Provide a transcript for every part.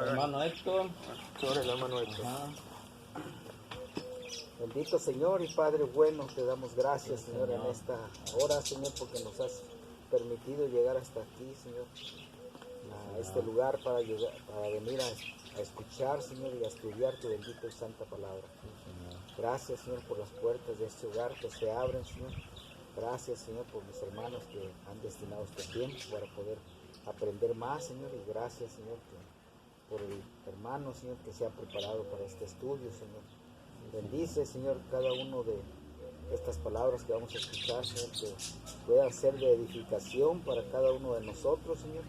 Hermano Héctor. Sobre el hermano Héctor. Ajá. Bendito Señor y Padre bueno, te damos gracias, Señor, en esta hora, Señor, porque nos has permitido llegar hasta aquí, Señor, a este lugar para venir a escuchar, Señor, y a estudiar tu bendita y santa palabra. Gracias, Señor, por las puertas de este hogar que se abren, Señor. Gracias, Señor, por mis hermanos que han destinado este tiempo para poder aprender más, Señor, y gracias, Señor, por el hermano, Señor, que se ha preparado para este estudio, Señor. Bendice, Señor, cada uno de estas palabras que vamos a escuchar, Señor, que pueda ser de edificación para cada uno de nosotros, Señor.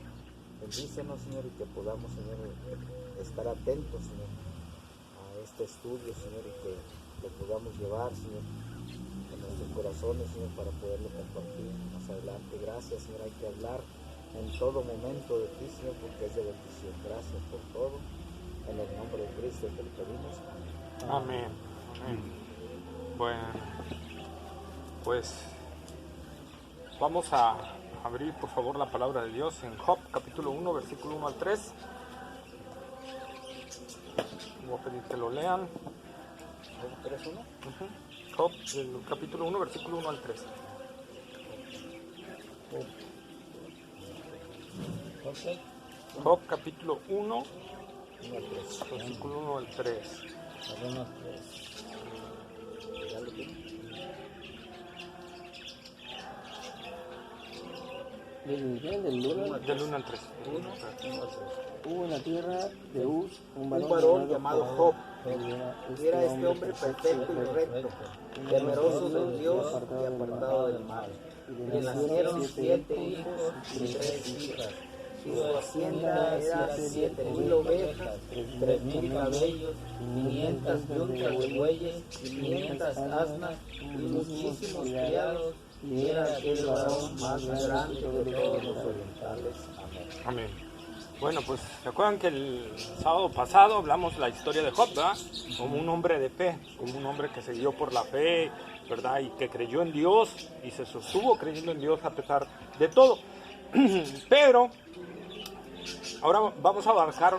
Bendícenos, Señor, y que podamos, Señor, estar atentos, Señor, a este estudio, Señor, y que lo podamos llevar, Señor, en nuestros corazones, Señor, para poderlo compartir más adelante. Gracias, Señor, hay que hablar en todo momento de ti, Señor, porque es de bendición. Gracias por todo. En el nombre de Cristo te lo pedimos. Amén. Amén. Bueno, pues vamos a abrir por favor la palabra de Dios en Job capítulo 1 versículo 1 al 3. Voy a pedir que lo lean. Job capítulo 1 versículo 1 al 3. Job capítulo 1 versículo 1 al 3. Del 1 al 3. Hubo en la tierra de Uz un varón llamado Job. Era este hombre perfecto y recto, temeroso de Dios y apartado del mal. Y le nacieron 7 hijos y 3 hijas. Y su hacienda era 7,000 ovejas, 3,000 camellos, 500 yuntas de bueyes, 500 asnas y muchísimos criados. Y era aquel varón más grande de todos los orientales. Amén. Amén. Bueno, pues se acuerdan que el sábado pasado hablamos la historia de Job, ¿verdad? Como un hombre de fe, como un hombre que se guió por la fe, ¿verdad? Y que creyó en Dios y se sostuvo creyendo en Dios a pesar de todo. Pero ahora vamos a abarcar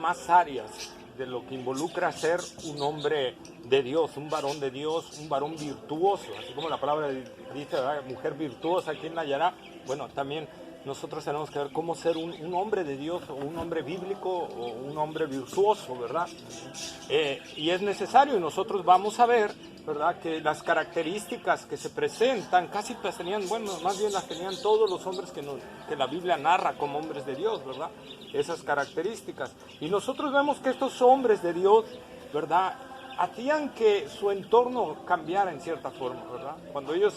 más áreas de lo que involucra ser un hombre de Dios, un varón de Dios, un varón virtuoso, así como la palabra dice, ¿verdad? Mujer virtuosa, ¿quién la hallará? Bueno, también nosotros tenemos que ver cómo ser un hombre de Dios, o un hombre bíblico, o un hombre virtuoso, ¿verdad? Y es necesario, y nosotros vamos a ver, ¿verdad?, que las características que se presentan, casi las tenían, bueno, más bien las tenían todos los hombres que la Biblia narra como hombres de Dios, ¿verdad? Esas características. Y nosotros vemos que estos hombres de Dios, ¿verdad?, hacían que su entorno cambiara en cierta forma, ¿verdad? Cuando ellos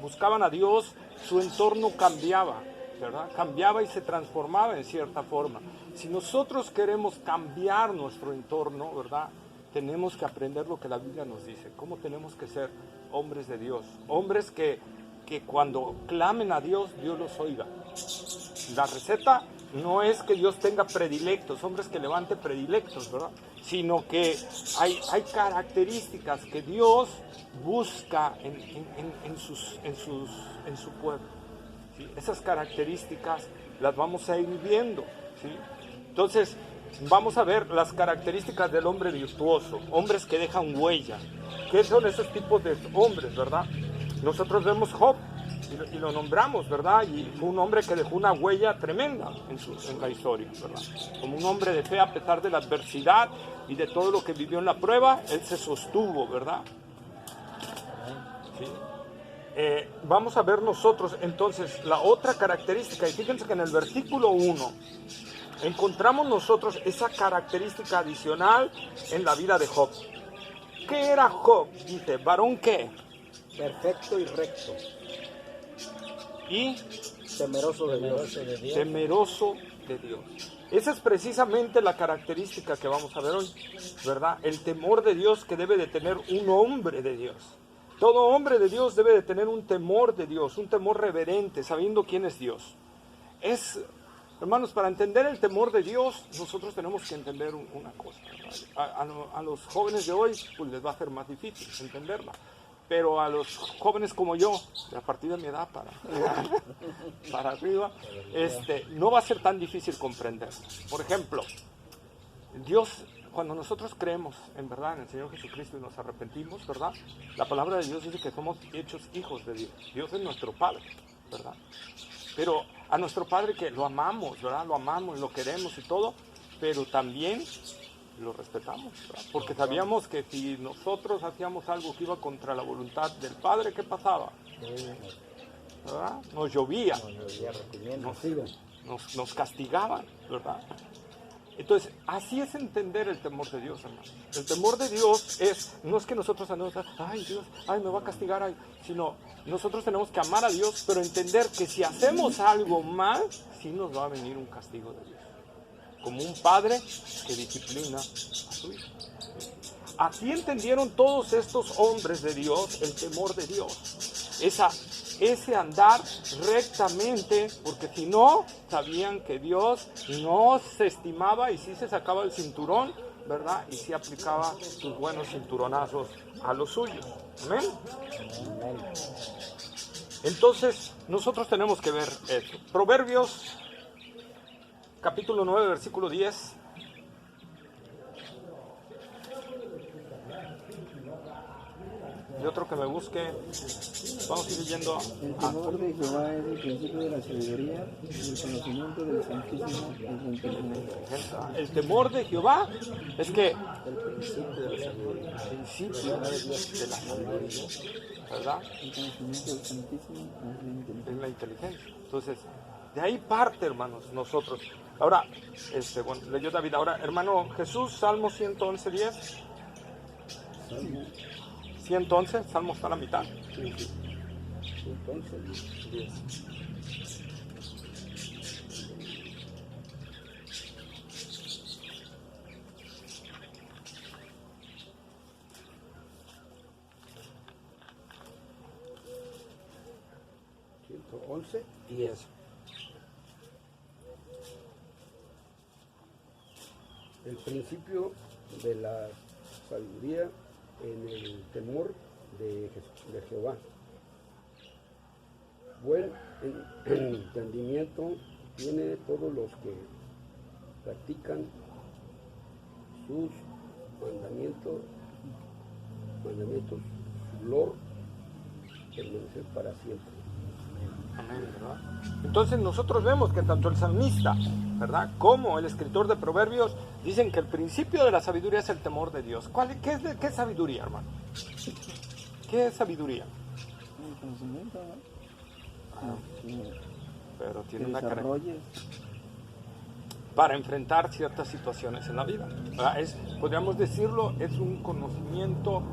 buscaban a Dios, su entorno cambiaba, ¿verdad? Cambiaba y se transformaba en cierta forma. Si nosotros queremos cambiar nuestro entorno, ¿verdad?, tenemos que aprender lo que la Biblia nos dice, cómo tenemos que ser hombres de Dios, hombres que cuando clamen a Dios, Dios los oiga. La receta no es que Dios tenga predilectos, hombres que levante predilectos, ¿verdad?, sino que hay características que Dios busca en su pueblo, ¿sí? Esas características las vamos a ir viendo, ¿sí? Entonces, vamos a ver las características del hombre virtuoso, hombres que dejan huella. ¿Qué son esos tipos de hombres, verdad? Nosotros vemos Job y lo nombramos, ¿verdad? Y fue un hombre que dejó una huella tremenda en la historia, ¿verdad? Como un hombre de fe a pesar de la adversidad y de todo lo que vivió en la prueba, él se sostuvo, ¿verdad? ¿Sí? Vamos a ver nosotros entonces la otra característica, y fíjense que en el versículo 1 encontramos nosotros esa característica adicional en la vida de Job. ¿Qué era Job? Dice, ¿varón qué? Perfecto y recto. Y temeroso de Dios. Temeroso de Dios. Esa es precisamente la característica que vamos a ver hoy, ¿verdad? El temor de Dios que debe de tener un hombre de Dios. Todo hombre de Dios debe de tener un temor de Dios, un temor reverente, sabiendo quién es Dios. Hermanos, para entender el temor de Dios, nosotros tenemos que entender una cosa, ¿verdad? A los jóvenes de hoy, pues les va a ser más difícil entenderla. Pero a los jóvenes como yo, a partir de mi edad para arriba, no va a ser tan difícil comprender. Por ejemplo, Dios, cuando nosotros creemos en verdad en el Señor Jesucristo y nos arrepentimos, ¿verdad? La palabra de Dios dice que somos hechos hijos de Dios. Dios es nuestro Padre, ¿verdad? Pero a nuestro Padre que lo amamos, ¿verdad? Lo amamos, lo queremos y todo, pero también lo respetamos, ¿verdad? Porque sabíamos que si nosotros hacíamos algo que iba contra la voluntad del Padre, ¿qué pasaba? ¿Verdad? Nos llovía, nos castigaban, ¿verdad? Entonces, así es entender el temor de Dios, hermano. El temor de Dios no es que nosotros andemos, ay Dios, ay me va a castigar, ay, sino nosotros tenemos que amar a Dios, pero entender que si hacemos algo mal, sí nos va a venir un castigo de Dios. Como un padre que disciplina a su hijo. Así entendieron todos estos hombres de Dios el temor de Dios. Ese andar rectamente, porque si no, sabían que Dios no se estimaba y sí se sacaba el cinturón, ¿verdad? Y sí aplicaba sus buenos cinturonazos a los suyos. ¿Amén? Entonces, nosotros tenemos que ver esto. Proverbios, capítulo 9, versículo 10. Y otro que me busque, vamos a ir leyendo. El temor de Jehová es el principio de la sabiduría y el conocimiento del Santísimo es la inteligencia. El temor de Jehová es que El principio de la sabiduría. el principio de la sabiduría, ¿verdad? El conocimiento del Santísimo Es la inteligencia. Entonces, de ahí parte, hermanos, nosotros. Ahora, bueno, leyó David. Ahora, hermano Jesús, Salmo 111, 10. Salmo 111, Salmo está a la mitad. Entonces, 10. ¿111? 10. El principio de la sabiduría en el temor de Jehová. Buen entendimiento tiene todos los que practican sus mandamientos, su lor permanecer para siempre. Amén, ¿verdad? Entonces nosotros vemos que tanto el salmista, ¿verdad?, como el escritor de Proverbios dicen que el principio de la sabiduría es el temor de Dios. ¿Qué es sabiduría, hermano? ¿Qué es sabiduría? el conocimiento, ¿no? Pero tiene Que una desarrolles. para enfrentar ciertas situaciones en la vida, ¿verdad? Podríamos decirlo, es un conocimiento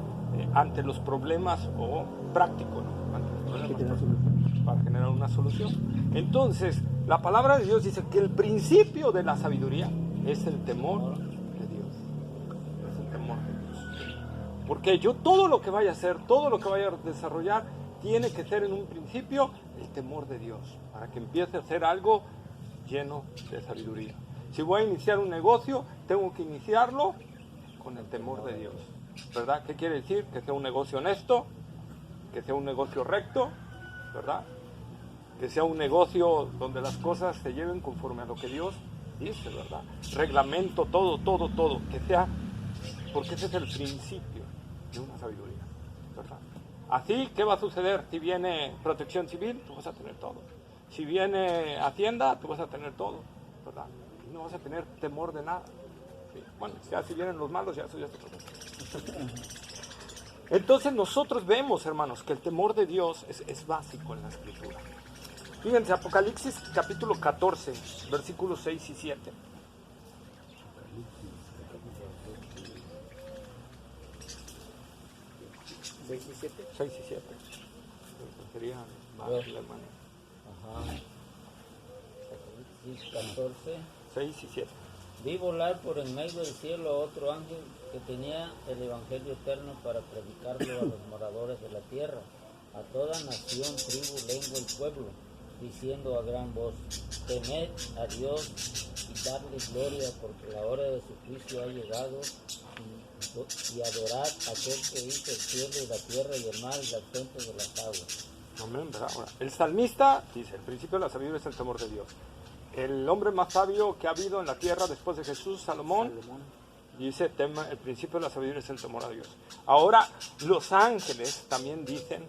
ante los problemas o práctico, ¿no? Ante los problemas para generar una solución. Entonces, la palabra de Dios dice que el principio de la sabiduría es el temor de Dios. Es el temor de Dios. Porque yo todo lo que vaya a hacer, todo lo que vaya a desarrollar, tiene que ser en un principio el temor de Dios, para que empiece a hacer algo lleno de sabiduría. Si voy a iniciar un negocio, tengo que iniciarlo con el temor de Dios, ¿verdad? ¿Qué quiere decir? Que sea un negocio honesto, que sea un negocio recto, ¿verdad? Que sea un negocio donde las cosas se lleven conforme a lo que Dios dice, ¿verdad? Reglamento, todo, que sea, porque ese es el principio de una sabiduría, ¿verdad? Así, ¿qué va a suceder? Si viene protección civil, tú vas a tener todo. Si viene Hacienda, tú vas a tener todo, ¿verdad? Y no vas a tener temor de nada. ¿Sí? Bueno, ya si vienen los malos, ya eso ya es otra cosa. Entonces nosotros vemos, hermanos, que el temor de Dios es básico en la Escritura. Fíjense, Apocalipsis capítulo 14, versículos 6 y 7. 6 y 7. 6 y 7. Sería más, hermano. Ajá. 14. 6 y 7. Vi volar por en medio del cielo a otro ángel que tenía el evangelio eterno para predicarlo a los moradores de la tierra, a toda nación, tribu, lengua y pueblo, diciendo a gran voz: temed a Dios y darle gloria, porque la hora de su juicio ha llegado, y adorad a aquel que hizo el cielo y la tierra y el mar y las fuentes de las aguas. Amén, ¿verdad? Ahora, el salmista dice, el principio de la sabiduría es el temor de Dios. el hombre más sabio que ha habido en la tierra después de Jesús, Salomón, dice, el principio de la sabiduría es el temor a Dios. Ahora, los ángeles también dicen,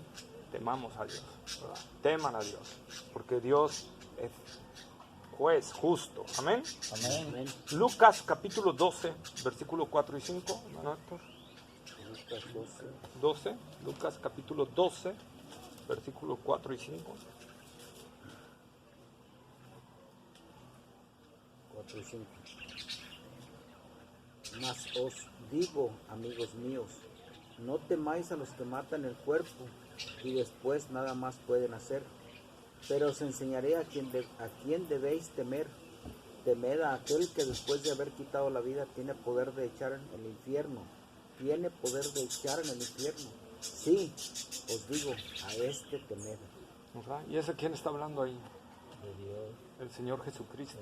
temamos a Dios, ¿verdad? Teman a Dios, porque Dios es juez justo. Amén. Amén. Lucas capítulo 12, versículo 4 y 5. hermano Héctor. Lucas 12, Lucas capítulo 12, versículo 4 y 5. 4 y 5. Mas os digo, amigos míos, no temáis a los que matan el cuerpo y después nada más pueden hacer, pero os enseñaré a quién debéis temer. Temed a aquel que después de haber quitado la vida tiene poder de echar en el infierno. Tiene poder de echar en el infierno. Sí, os digo, a este temed. ¿Verdad? ¿Y ese quién está hablando ahí? De Dios. El Señor Jesucristo.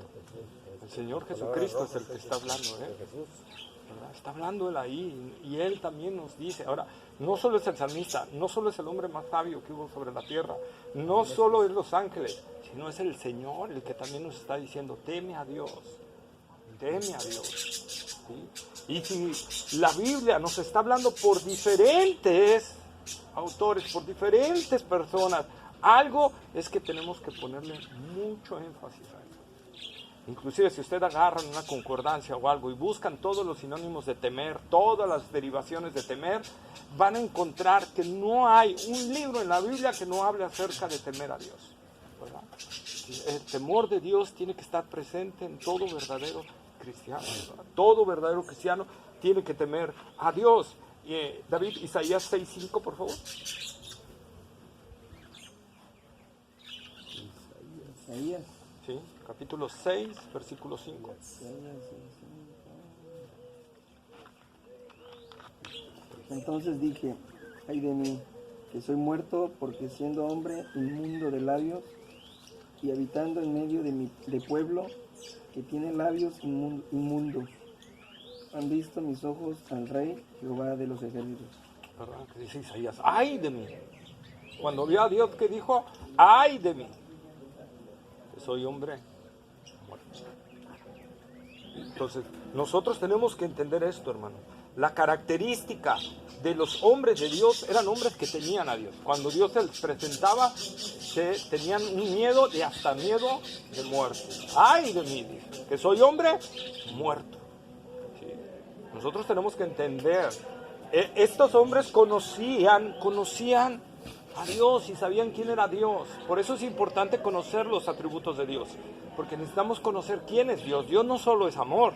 El Señor Jesucristo es el que está hablando, ¿verdad? Está hablando Él ahí y Él también nos dice. Ahora, no solo es el salmista, no solo es el hombre más sabio que hubo sobre la tierra, no solo es los ángeles, sino es el Señor el que también nos está diciendo, teme a Dios, teme a Dios. ¿Sí? Y si la Biblia nos está hablando por diferentes autores, por diferentes personas, algo es que tenemos que ponerle mucho énfasis a eso. Inclusive si usted agarra una concordancia o algo y buscan todos los sinónimos de temer, todas las derivaciones de temer, van a encontrar que no hay un libro en la Biblia que no hable acerca de temer a Dios, ¿verdad? El temor de Dios tiene que estar presente en todo verdadero cristiano, ¿verdad? Todo verdadero cristiano tiene que temer a Dios. David, Isaías 6:5, por favor. Isaías. Sí, capítulo 6, versículo 5. Entonces dije, ay de mí, que soy muerto, porque siendo hombre inmundo de labios y habitando en medio de pueblo que tiene labios inmundos, han visto mis ojos al Rey Jehová de los ejércitos. ¿Verdad? Que dice Isaías, ay de mí. Cuando vio a Dios, que dijo, ay de mí, que soy hombre muerto. Entonces, nosotros tenemos que entender esto, hermano. La característica de los hombres de Dios eran hombres que temían a Dios. Cuando Dios se les presentaba, tenían un miedo de hasta miedo de muerte. Ay de mí, dice, que soy hombre muerto. ¿Sí? Nosotros tenemos que entender, estos hombres conocían a Dios y sabían quién era Dios. Por eso es importante conocer los atributos de Dios, porque necesitamos conocer quién es Dios. Dios no solo es amor,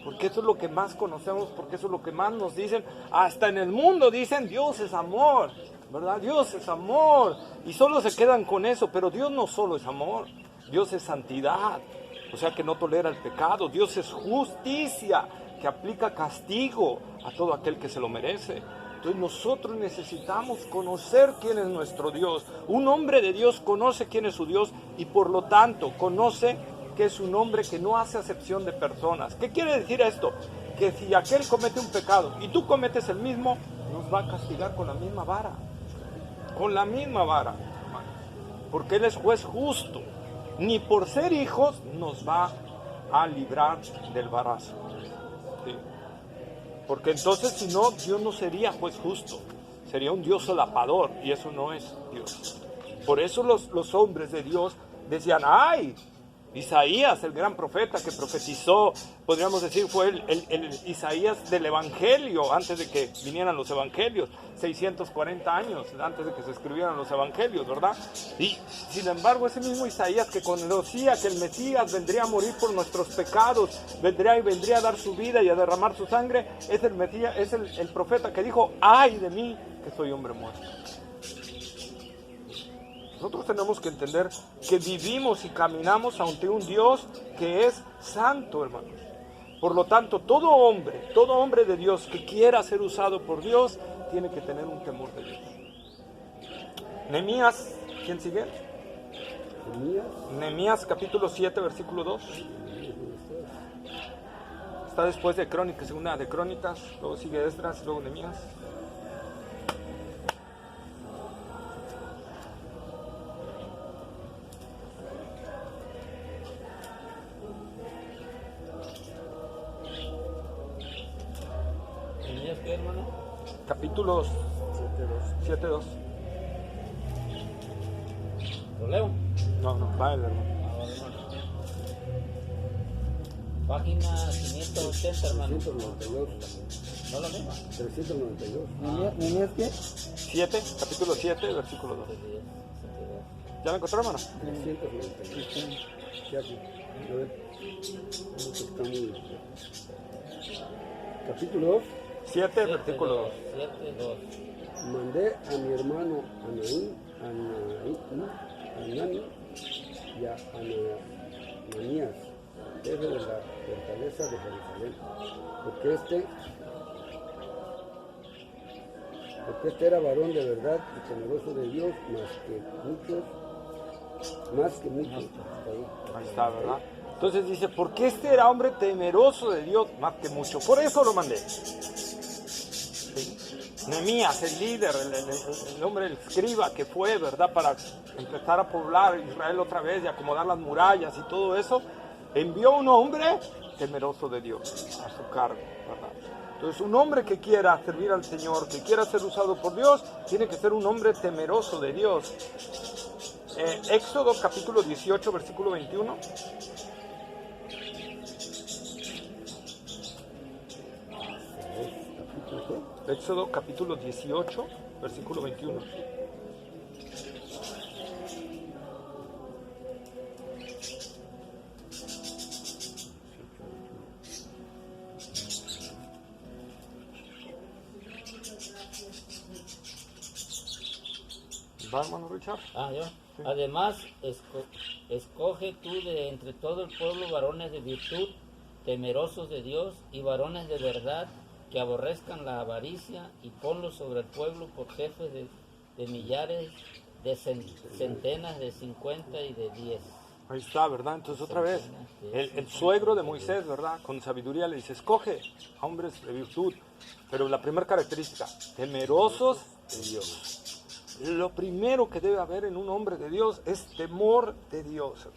porque eso es lo que más conocemos, porque eso es lo que más nos dicen. Hasta en el mundo dicen Dios es amor, ¿verdad? Dios es amor, y solo se quedan con eso. Pero Dios no solo es amor, Dios es santidad, o sea que no tolera el pecado. Dios es justicia, que aplica castigo a todo aquel que se lo merece. Entonces nosotros necesitamos conocer quién es nuestro Dios. Un hombre de Dios conoce quién es su Dios y por lo tanto conoce que es un hombre que no hace acepción de personas. ¿Qué quiere decir esto? Que si aquel comete un pecado y tú cometes el mismo, nos va a castigar con la misma vara. Con la misma vara. Porque Él es juez justo. Ni por ser hijos nos va a librar del varazo. ¿Sí? Porque entonces, si no, Dios no sería juez justo, sería un Dios solapador, y eso no es Dios. Por eso los hombres de Dios decían, ¡ay! Isaías, el gran profeta que profetizó, podríamos decir, fue el Isaías del Evangelio, antes de que vinieran los Evangelios, 640 años antes de que se escribieran los Evangelios, ¿verdad? Y sin embargo, ese mismo Isaías que conocía que el Mesías vendría a morir por nuestros pecados, vendría a dar su vida y a derramar su sangre, es el Mesías, es el profeta que dijo, ¡ay de mí, que soy hombre muerto! Nosotros tenemos que entender que vivimos y caminamos ante un Dios que es santo, hermanos. Por lo tanto, todo hombre de Dios que quiera ser usado por Dios, tiene que tener un temor de Dios. Nehemías, ¿quién sigue? Nehemías capítulo 7, versículo 2. Está después de Crónicas, segunda de Crónicas, luego sigue Esdras, luego Nehemías. qué, hermano? Capítulos 7:2. ¿Lo leo? No, va el hermano. Ahora, hermano. Página 580, hermano. 392. ¿No lo mismo? 392. ¿Nehemías qué? 7, capítulo 7, versículo 2. ¿Ya lo encontró, hermano? 392. Ya aquí. A ver. Esto está muy... Capítulo 2. 7, versículo 2. 7:2. Mandé a mi hermano Anani y a Ananías, jefe de la fortaleza de Jerusalén, porque este era varón de verdad y temeroso de Dios más que muchos. Ahí está, ¿verdad? Entonces dice, porque este era hombre temeroso de Dios más que mucho. Por eso lo mandé. ¿Sí? Nehemías, el líder, el hombre, el escriba que fue, ¿verdad? Para empezar a poblar Israel otra vez y acomodar las murallas y todo eso, envió un hombre temeroso de Dios a su cargo, ¿verdad? Entonces, un hombre que quiera servir al Señor, que quiera ser usado por Dios, tiene que ser un hombre temeroso de Dios. Éxodo capítulo 18, versículo 21. Éxodo capítulo 18, versículo 21. ¿Va, hermano Richard? Yo. Sí. Además, escoge tú de entre todo el pueblo varones de virtud, temerosos de Dios y varones de verdad, que aborrezcan la avaricia, y ponlos sobre el pueblo por jefes de millares, de centenas, de 50 y de 10. Ahí está, ¿verdad? Entonces otra vez, el suegro de Moisés, ¿verdad? Con sabiduría le dice, escoge a hombres de virtud. Pero la primera característica, temerosos de Dios. Lo primero que debe haber en un hombre de Dios es temor de Dios.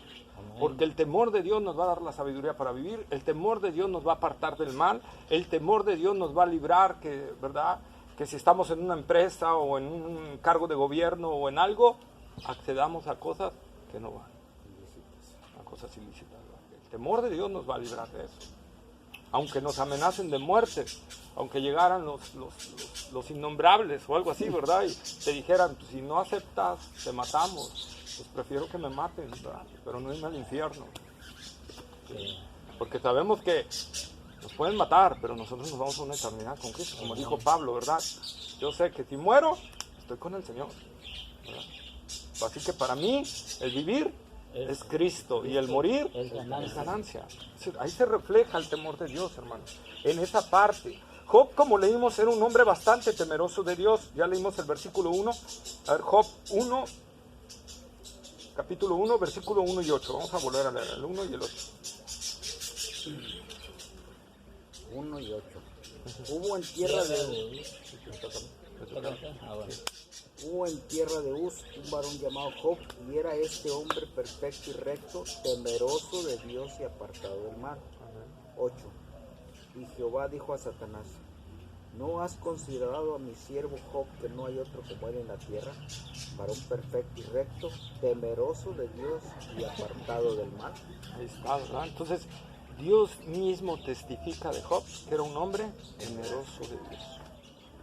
Porque el temor de Dios nos va a dar la sabiduría para vivir, el temor de Dios nos va a apartar del mal, el temor de Dios nos va a librar, ¿verdad? Que si estamos en una empresa o en un cargo de gobierno o en algo, accedamos a cosas que no van, a cosas ilícitas, ¿verdad? El temor de Dios nos va a librar de eso. Aunque nos amenacen de muerte, aunque llegaran los innombrables o algo así, ¿verdad? Y te dijeran, si no aceptas, te matamos. Pues prefiero que me maten, ¿verdad? Pero no irme al infierno. Porque sabemos que nos pueden matar, pero nosotros nos vamos a una eternidad con Cristo, como dijo Pablo, ¿verdad? Yo sé que si muero, estoy con el Señor, ¿verdad? Así que para mí, el vivir es Cristo y el morir es ganancia. Ahí se refleja el temor de Dios, hermanos, en esa parte. Job, como leímos, era un hombre bastante temeroso de Dios. Ya leímos el versículo 1. A ver, Job 1, capítulo 1, versículo 1 y 8. Vamos a volver a leer el 1 y el 8. 1 y 8. Hubo en tierra de Uz un varón llamado Job, y era este hombre perfecto y recto, temeroso de Dios y apartado del mal. 8. Y Jehová dijo a Satanás: ¿no has considerado a mi siervo Job, que no hay otro como él en la tierra, varón perfecto y recto, temeroso de Dios y apartado del mal? Ahí está, ¿verdad? Entonces, Dios mismo testifica de Job que era un hombre temeroso de Dios,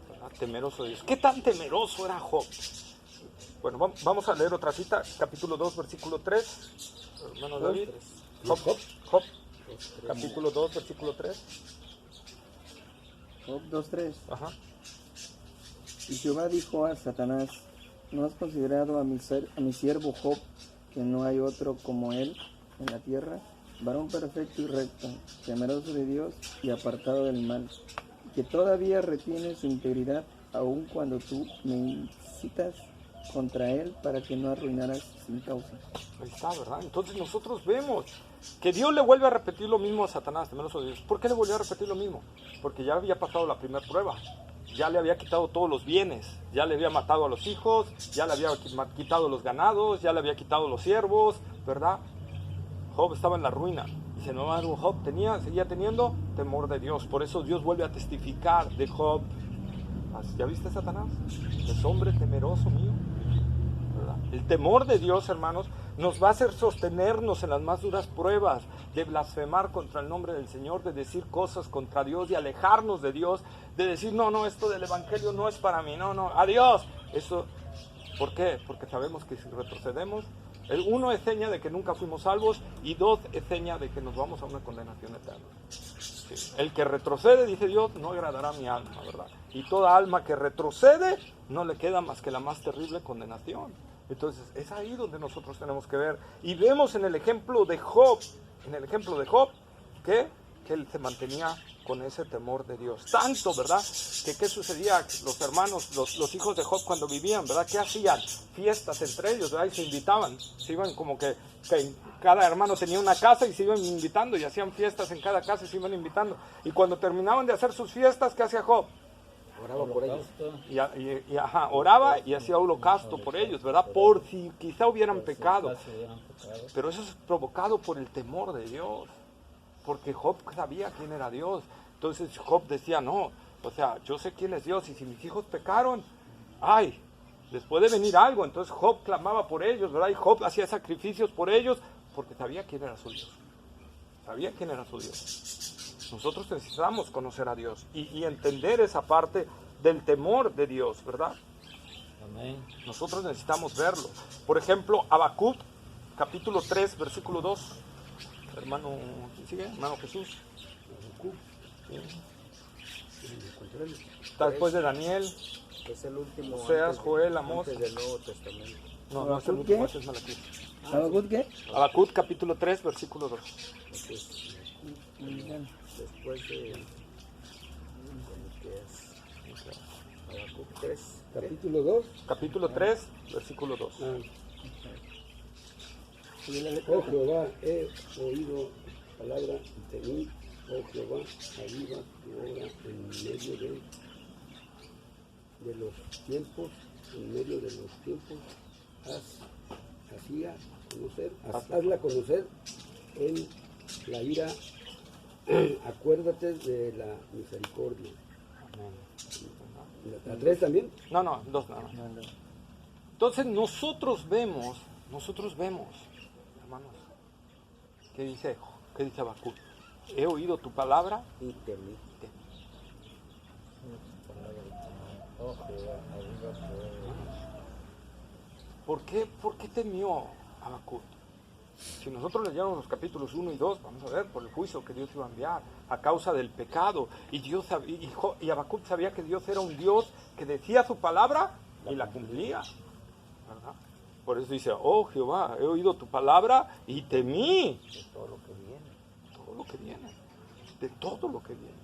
¿verdad? Temeroso de Dios. ¿Qué tan temeroso era Job? Bueno, vamos a leer otra cita, capítulo 2, versículo 3. Hermano David. Job, capítulo 2, versículo 3. Job 2:3. Ajá. Y Jehová dijo a Satanás: ¿no has considerado a mi siervo Job, que no hay otro como él en la tierra, varón perfecto y recto, temeroso de Dios y apartado del mal, que todavía retiene su integridad, aun cuando tú me incitas contra él para que no arruinaras sin causa? Ahí está, ¿verdad? Entonces nosotros vemos que Dios le vuelve a repetir lo mismo a Satanás, temeroso de Dios. ¿Por qué le volvió a repetir lo mismo? Porque ya había pasado la primera prueba, ya le había quitado todos los bienes, ya le había matado a los hijos, ya le había quitado los ganados, ya le había quitado los siervos, ¿verdad? Job estaba en la ruina. Y sin embargo, Job seguía teniendo temor de Dios. Por eso Dios vuelve a testificar de Job pruebas. ¿Ya viste, Satanás? Es hombre temeroso mío, ¿verdad? El temor de Dios, hermanos, nos va a hacer sostenernos en las más duras pruebas, de blasfemar contra el nombre del Señor, de decir cosas contra Dios, de alejarnos de Dios, de decir, no, esto del evangelio no es para mí, no, adiós. Eso, ¿por qué? Porque sabemos que si retrocedemos, uno es seña de que nunca fuimos salvos, y dos es seña de que nos vamos a una condenación eterna. Sí. El que retrocede, dice Dios, no agradará a mi alma, ¿verdad? Y toda alma que retrocede, no le queda más que la más terrible condenación. Entonces, es ahí donde nosotros tenemos que ver. Y vemos en el ejemplo de Job, que él se mantenía con ese temor de Dios. Tanto, ¿verdad? Que qué sucedía, los hermanos, los hijos de Job cuando vivían, ¿verdad? ¿Qué hacían? Fiestas entre ellos, ¿verdad? Y se invitaban. Se iban como que cada hermano tenía una casa y se iban invitando y hacían fiestas en cada casa y se iban invitando. Y cuando terminaban de hacer sus fiestas, ¿qué hacía Job? Oraba por ellos. Oraba y hacía holocausto por ellos, ¿verdad? Por si quizá hubieran pecado. Pero eso es provocado por el temor de Dios. Porque Job sabía quién era Dios. Entonces Job decía, no, o sea, yo sé quién es Dios y si mis hijos pecaron, ay, les puede venir algo. Entonces Job clamaba por ellos, ¿verdad? Y Job hacía sacrificios por ellos porque sabía quién era su Dios. Sabía quién era su Dios. Nosotros necesitamos conocer a Dios y entender esa parte del temor de Dios, ¿verdad? Amén. Nosotros necesitamos verlo. Por ejemplo, Habacuc, capítulo 3, versículo 2. Hermano, ¿quién sigue? Hermano Jesús. Está después de Daniel. Es el último. Oseas, Joel, Amós. Antes del Nuevo Testamento. No es el último, ese es Malaquías. ¿Habacuc qué? Habacuc, capítulo 3, versículo 2. Después de Habacuc 3. Capítulo 2. Capítulo 3, versículo 2. Oh Jehová, he oído tu palabra y temí. Oh Jehová, aviva tu obra en medio de los tiempos, hazla conocer en la ira, acuérdate de la misericordia. ¿La 3 también? No, 2 nada más. Entonces nosotros vemos, hermanos, ¿qué dice Habacuc? He oído tu palabra y temí. ¿Por qué temió Habacuc? Si nosotros leyéramos los capítulos 1 y 2, vamos a ver por el juicio que Dios iba a enviar a causa del pecado. Y Habacuc sabía que Dios era un Dios que decía su palabra y la cumplía, ¿verdad? Por eso dice, oh Jehová, he oído tu palabra y temí. De todo lo que viene. De todo lo que viene.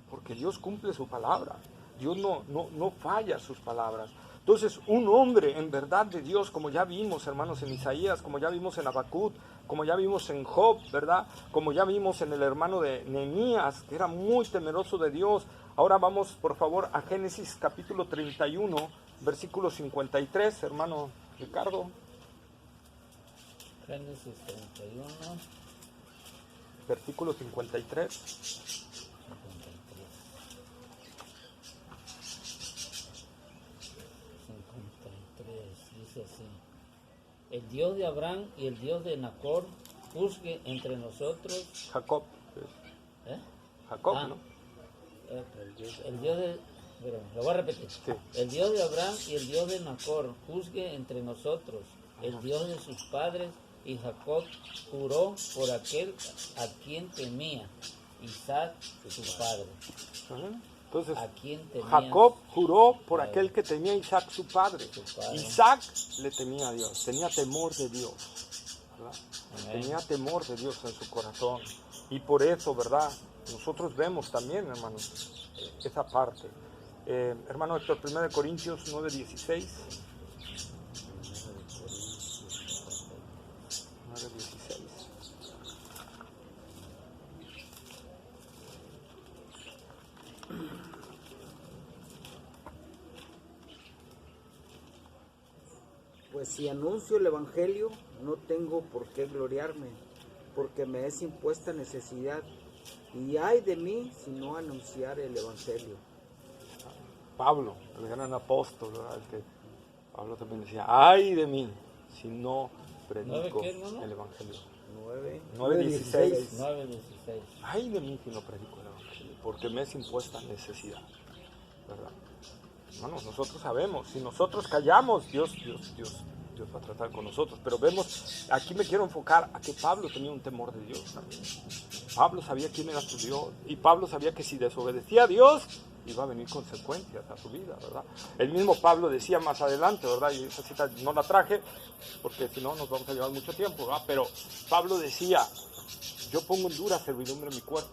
Porque Dios cumple su palabra. Dios no falla sus palabras. Entonces, un hombre en verdad de Dios, como ya vimos, hermanos, en Isaías, como ya vimos en Habacuc, como ya vimos en Job, ¿verdad? Como ya vimos en el hermano de Nehemías, que era muy temeroso de Dios. Ahora vamos, por favor, a Génesis capítulo 31, versículo 53, hermano Ricardo. Génesis 31. Versículo 53. 53, dice así: el Dios de Abraham y el Dios de Nacor juzgue entre nosotros. Jacob. Jacob, ¿no? El Dios de... Pero, lo voy a repetir. Sí. El Dios de Abraham y el Dios de Nacor juzgue entre nosotros, el Dios de sus padres. Y Jacob juró por aquel a quien temía, Isaac su padre. Entonces, ¿A quién temía? Jacob juró por aquel que temía a Isaac su padre. padre. Isaac le temía a Dios, tenía temor de Dios, ¿verdad? Tenía temor de Dios en su corazón. Y por eso, ¿verdad? Nosotros vemos también, hermanos, esa parte. Hermano Héctor, 1 Corintios 9:16. 9:16. Pues si anuncio el Evangelio, no tengo por qué gloriarme, porque me es impuesta necesidad, y ay de mí si no anunciar el Evangelio. Pablo, el gran apóstol, ¿verdad? El que Pablo también decía, ay de mí, si no predico el Evangelio. 9:16. 9:16. Ay de mí si no predico el Evangelio, porque me es impuesta necesidad, ¿verdad? Bueno, nosotros sabemos, si nosotros callamos, Dios va a tratar con nosotros, pero vemos, aquí me quiero enfocar a que Pablo tenía un temor de Dios también. Pablo sabía quién era su Dios, y Pablo sabía que si desobedecía a Dios, iba a venir consecuencias a su vida, ¿verdad? El mismo Pablo decía más adelante, ¿verdad? Y esa cita no la traje, porque si no nos vamos a llevar mucho tiempo, ¿verdad? Pero Pablo decía, yo pongo en dura servidumbre mi cuerpo.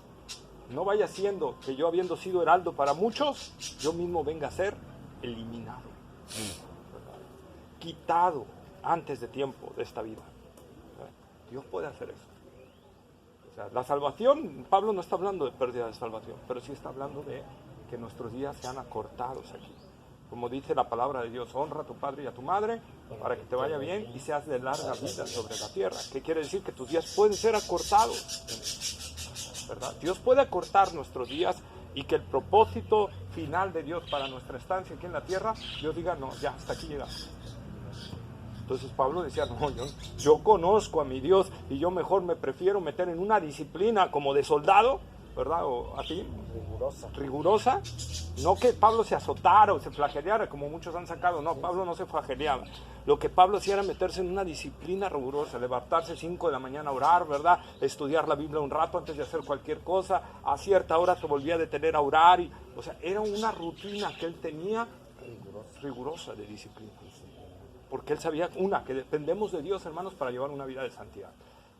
No vaya siendo que yo, habiendo sido heraldo para muchos, yo mismo venga a ser eliminado, ¿verdad? Quitado antes de tiempo de esta vida, ¿verdad? Dios puede hacer eso. O sea, la salvación, Pablo no está hablando de pérdida de salvación, pero sí está hablando de que nuestros días sean acortados aquí. Como dice la palabra de Dios, honra a tu padre y a tu madre para que te vaya bien y seas de larga vida sobre la tierra. ¿Qué quiere decir? Que tus días pueden ser acortados, ¿verdad? Dios puede acortar nuestros días y que el propósito final de Dios para nuestra estancia aquí en la tierra, Dios diga, no, ya, hasta aquí llegamos. Entonces Pablo decía, no, yo conozco a mi Dios y yo mejor me prefiero meter en una disciplina como de soldado, ¿verdad? O así, rigurosa. No que Pablo se azotara o se flagelara, como muchos han sacado. No, Pablo no se flageleaba. Lo que Pablo hacía era meterse en una disciplina rigurosa, levantarse 5 de la mañana a orar, ¿verdad? Estudiar la Biblia un rato antes de hacer cualquier cosa. A cierta hora se volvía a detener a orar. O sea, era una rutina que él tenía rigurosa de disciplina. Porque él sabía, una, que dependemos de Dios, hermanos, para llevar una vida de santidad.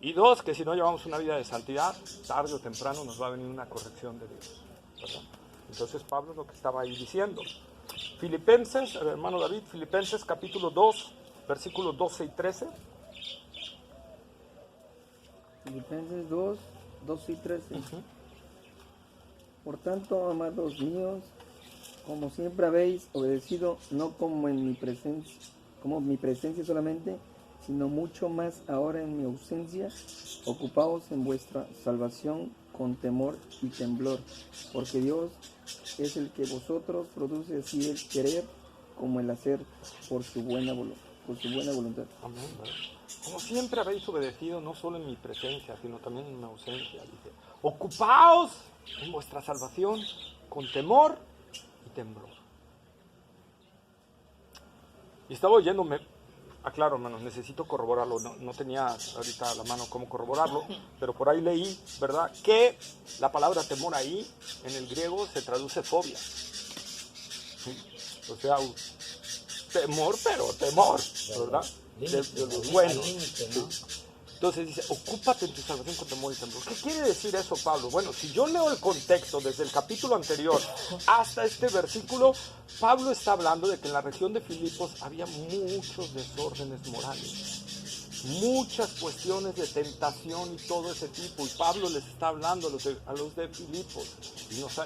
Y dos, que si no llevamos una vida de santidad, tarde o temprano nos va a venir una corrección de Dios, ¿verdad? Entonces Pablo es lo que estaba ahí diciendo. Filipenses, el hermano David, Filipenses capítulo 2, versículos 12 y 13. Filipenses 2, 12 y 13. Por tanto, amados míos, como siempre habéis obedecido, no como en mi presencia solamente, sino mucho más ahora en mi ausencia, ocupaos en vuestra salvación con temor y temblor, porque Dios es el que vosotros produce así el querer como el hacer por su buena voluntad. Amén, ¿verdad? Como siempre habéis obedecido, no solo en mi presencia, sino también en mi ausencia. Dice, ocupaos en vuestra salvación con temor y temblor. Y estaba oyéndome, aclaro, hermanos, necesito corroborarlo, no tenía ahorita a la mano cómo corroborarlo, pero por ahí leí, ¿verdad?, que la palabra temor ahí, en el griego, se traduce fobia. O sea, temor, pero temor, ¿verdad? De los buenos. Entonces dice, ocúpate en tu salvación con temor y temblor. ¿Qué quiere decir eso, Pablo? Bueno, si yo leo el contexto desde el capítulo anterior hasta este versículo, Pablo está hablando de que en la región de Filipos había muchos desórdenes morales, muchas cuestiones de tentación y todo ese tipo. Y Pablo les está hablando a los de Filipos.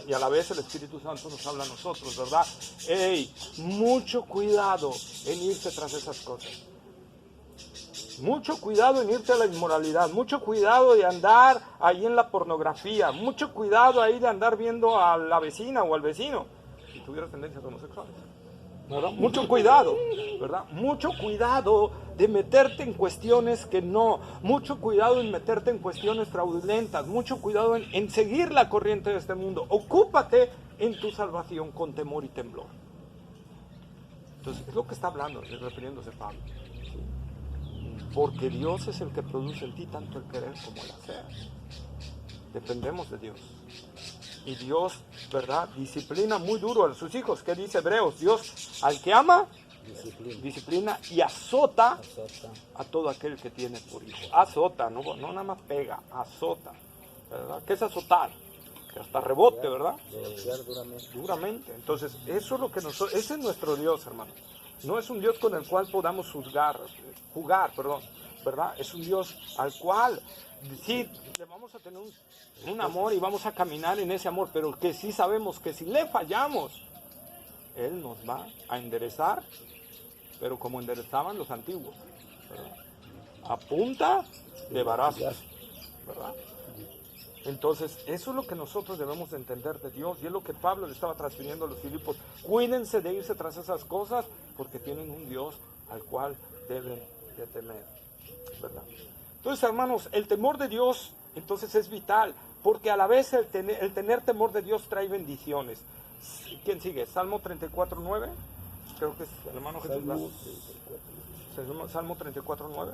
Y a la vez el Espíritu Santo nos habla a nosotros, ¿verdad? ¡Ey! Mucho cuidado en irse tras esas cosas. Mucho cuidado en irte a la inmoralidad, mucho cuidado de andar ahí en la pornografía, mucho cuidado ahí de andar viendo a la vecina o al vecino, si tuvieras tendencias homosexuales, ¿verdad? Mucho cuidado, ¿verdad? Mucho cuidado de meterte en cuestiones que no, mucho cuidado en meterte en cuestiones fraudulentas, mucho cuidado en seguir la corriente de este mundo. Ocúpate en tu salvación con temor y temblor. Entonces, es lo que está hablando, refiriéndose a Pablo. Porque Dios es el que produce en ti tanto el querer como el hacer. Dependemos de Dios. Y Dios, ¿verdad?, disciplina muy duro a sus hijos. ¿Qué dice Hebreos? Dios, al que ama, disciplina y azota a todo aquel que tiene por hijo. Azota, no nada más pega, azota, ¿verdad? ¿Qué es azotar? Que hasta rebote, ¿verdad? Duramente. Entonces, eso es lo que ese es nuestro Dios, hermano. No es un Dios con el cual podamos jugar, ¿verdad? Es un Dios al cual sí le vamos a tener un amor y vamos a caminar en ese amor, pero que sí sabemos que si le fallamos, Él nos va a enderezar, pero como enderezaban los antiguos, ¿verdad? A punta de varazos, ¿verdad? Entonces, eso es lo que nosotros debemos de entender de Dios, y es lo que Pablo le estaba transfiriendo a los Filipos. Cuídense de irse tras esas cosas, porque tienen un Dios al cual deben de temer, ¿verdad? Entonces, hermanos, el temor de Dios, entonces, es vital, porque a la vez el tener temor de Dios trae bendiciones. ¿Quién sigue? Salmo 34:9, creo que es el hermano Jesús. Salmo 34:9.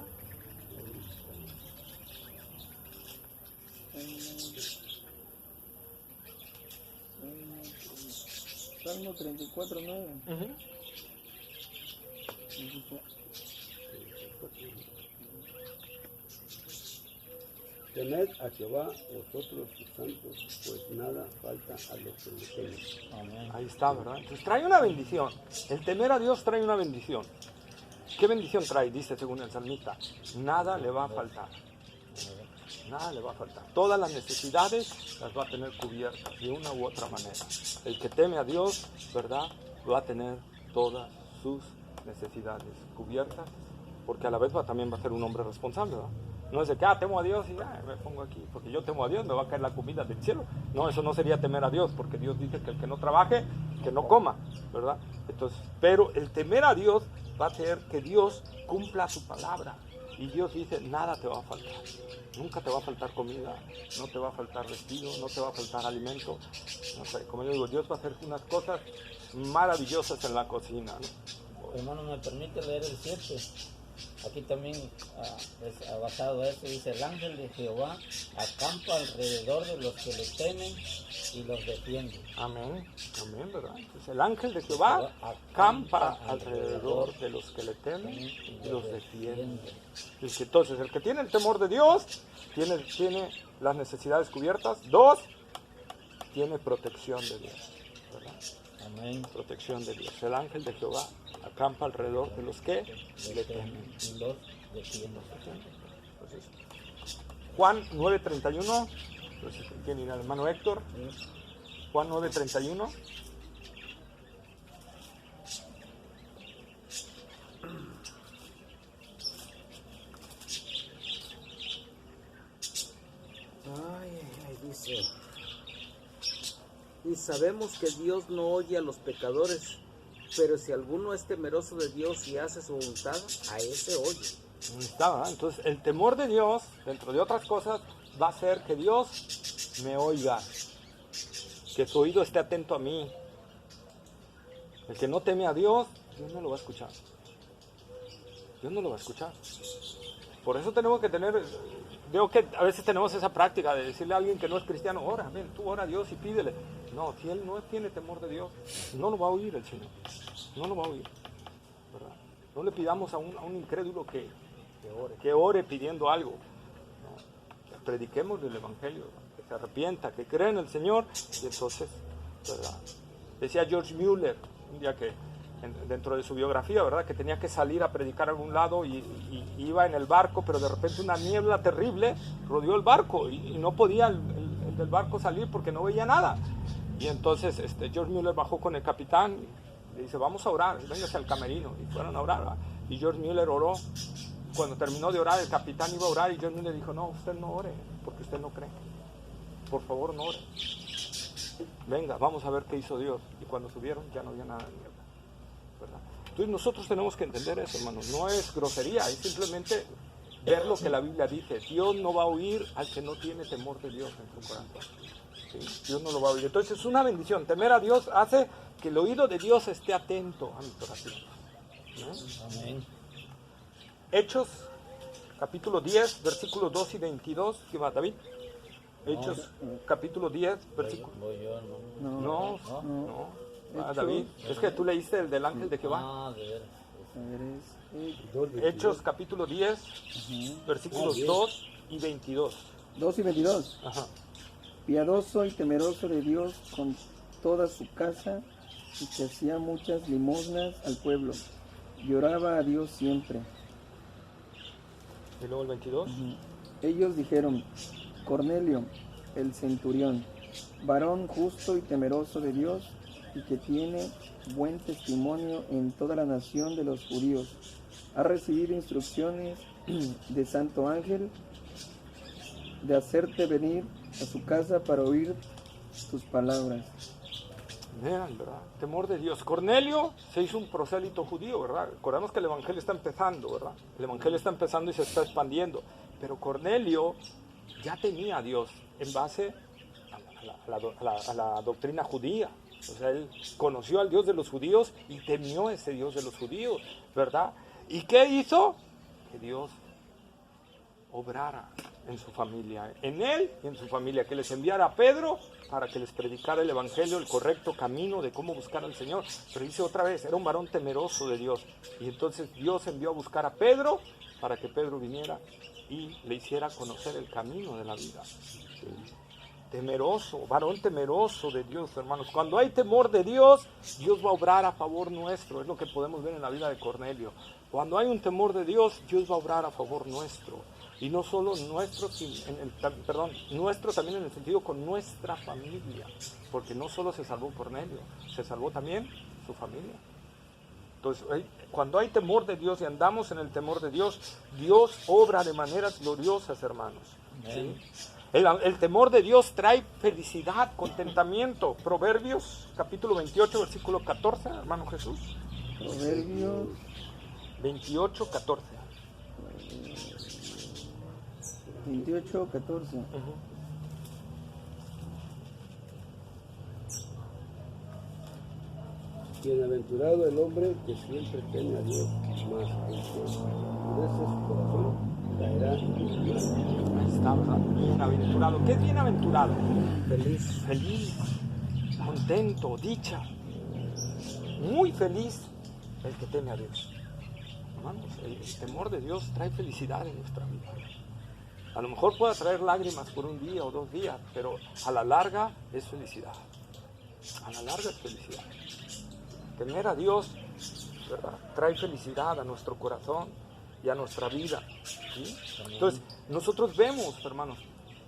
Salmo 34:9. Temed a Jehová vosotros sus santos, pues nada falta a los que le temen. Amén. Ahí está, ¿verdad? Entonces trae una bendición. El temer a Dios trae una bendición. ¿Qué bendición trae? Dice según el salmista, nada le va a faltar. Nada le va a faltar. Todas las necesidades las va a tener cubiertas de una u otra manera. El que teme a Dios, ¿verdad?, va a tener todas sus necesidades cubiertas, porque a la vez también va a ser un hombre responsable, ¿verdad? No es de que, temo a Dios y me pongo aquí, porque yo temo a Dios, me va a caer la comida del cielo. No, eso no sería temer a Dios, porque Dios dice que el que no trabaje, que no coma, ¿verdad? Entonces, pero el temer a Dios va a hacer que Dios cumpla su palabra. Y Dios dice, nada te va a faltar. Nunca te va a faltar comida, no te va a faltar vestido, no te va a faltar alimento. No sé, como yo digo, Dios va a hacer unas cosas maravillosas en la cocina, ¿no? Hermano, ¿me permite leer el 7? Aquí también es basado en esto, dice, el ángel de Jehová acampa alrededor de los que le temen y los defiende. Amén, amén, ¿verdad? Entonces el ángel de Jehová acampa alrededor de los que le temen y los defiende. Entonces el que tiene el temor de Dios tiene las necesidades cubiertas. 2, tiene protección de Dios, ¿verdad? Amén. Protección de Dios. El ángel de Jehová acampa alrededor de los que le temen y los defiende. Entonces, Juan 9:31, entonces tiene el hermano Héctor. Juan 9:31. Dice, y sabemos que Dios no oye a los pecadores, pero si alguno es temeroso de Dios y hace su voluntad, a ese oye. Ahí está, ¿verdad? Entonces el temor de Dios, dentro de otras cosas, va a hacer que Dios me oiga, que su oído esté atento a mí. El que no teme a Dios, Dios no lo va a escuchar. Dios no lo va a escuchar. Por eso tenemos que tener, veo que a veces tenemos esa práctica de decirle a alguien que no es cristiano, ora, ven, tú ora a Dios y pídele. No, si él no tiene temor de Dios, no lo va a oír el Señor. No lo va a oír, ¿verdad? No le pidamos a un incrédulo que ore pidiendo algo. No. Prediquemos el Evangelio, que se arrepienta, que cree en el Señor, y entonces, ¿verdad? Decía George Mueller un día que dentro de su biografía, ¿verdad?, que tenía que salir a predicar a algún lado y iba en el barco, pero de repente una niebla terrible rodeó el barco y no podía el del barco salir porque no veía nada. Y entonces George Mueller bajó con el capitán y le dice, vamos a orar, véngase al camerino. Y fueron a orar, ¿verdad? Y George Mueller oró. Cuando terminó de orar, el capitán iba a orar y George Mueller dijo, no, usted no ore, porque usted no cree. Por favor, no ore. Venga, vamos a ver qué hizo Dios. Y cuando subieron ya no había nada de niebla, ¿verdad? Entonces nosotros tenemos que entender eso, hermanos. No es grosería, es simplemente ver lo que la Biblia dice. Dios no va a oír al que no tiene temor de Dios en su corazón. ¿Sí? Dios no lo va a oír. Entonces es una bendición. Temer a Dios hace que el oído de Dios esté atento a mi oración, ¿no? Amén. Hechos, capítulo 10, versículos 2 y 22. ¿Qué va, David? Hechos, capítulo 10, versículo... Voy yo, hermano. No. David, es que tú leíste el del ángel de Jehová. De veras. A ver, Hechos, capítulo 10, versículos 2 y 22. 2 y 22. Ajá. Piadoso y temeroso de Dios con toda su casa, y que hacía muchas limosnas al pueblo. Lloraba a Dios siempre. Y luego el 22. Ellos dijeron, Cornelio, el centurión, varón justo y temeroso de Dios, y que tiene buen testimonio en toda la nación de los judíos, ha recibido instrucciones de santo ángel de hacerte venir a su casa para oír tus palabras. Vean, ¿verdad? Temor de Dios. Cornelio se hizo un prosélito judío, ¿verdad? Recordemos que el evangelio está empezando, ¿verdad? El evangelio está empezando y se está expandiendo. Pero Cornelio ya tenía a Dios en base a la doctrina judía. O sea, él conoció al Dios de los judíos y temió a ese Dios de los judíos, ¿verdad? ¿Y qué hizo? Que Dios obrara en su familia, en él y en su familia, que les enviara a Pedro para que les predicara el evangelio, el correcto camino de cómo buscar al Señor. Pero dice otra vez, era un varón temeroso de Dios, y entonces Dios envió a buscar a Pedro para que Pedro viniera y le hiciera conocer el camino de la vida. ¿Sí? Temeroso, varón temeroso de Dios, hermanos. Cuando hay temor de Dios, Dios va a obrar a favor nuestro. Es lo que podemos ver en la vida de Cornelio. Cuando hay un temor de Dios, Dios va a obrar a favor nuestro. Y no solo nuestro, nuestro también en el sentido con nuestra familia. Porque no solo se salvó Cornelio, se salvó también su familia. Entonces, cuando hay temor de Dios y andamos en el temor de Dios, Dios obra de maneras gloriosas, hermanos. ¿Sí? El temor de Dios trae felicidad, contentamiento. Proverbios, capítulo 28, versículo 14, hermano Jesús. Proverbios 28, 14. 28, 14. Bienaventurado el hombre que siempre teme a Dios, mas el que endurece su corazón caerá en el mal. Ahí está, ¿verdad? Bienaventurado. ¿Qué es bienaventurado? Feliz. Feliz, contento, dicha. Muy feliz el que teme a Dios. Hermanos, el temor de Dios trae felicidad en nuestra vida. A lo mejor puede traer lágrimas por un día o 2 días, pero a la larga es felicidad. A la larga es felicidad. Temer a Dios, ¿verdad?, trae felicidad a nuestro corazón y a nuestra vida. ¿Sí? Entonces, nosotros vemos, hermanos,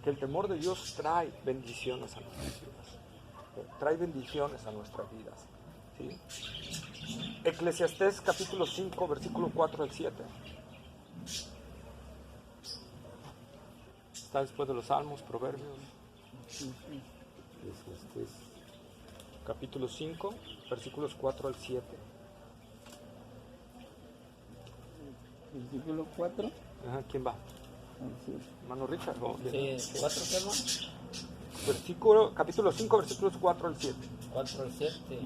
que el temor de Dios trae bendiciones a nuestras vidas. Trae bendiciones a nuestras vidas. ¿Sí? Eclesiastés capítulo 5, versículo 4 al 7. Está después de los Salmos, Proverbios. Capítulo 5, versículos 4 al 7. Versículo 4. Ajá, ¿quién va? Hermano Richard. ¿No? Sí, 4, ¿qué más? Capítulo 5, versículos 4 al 7. 4 al 7.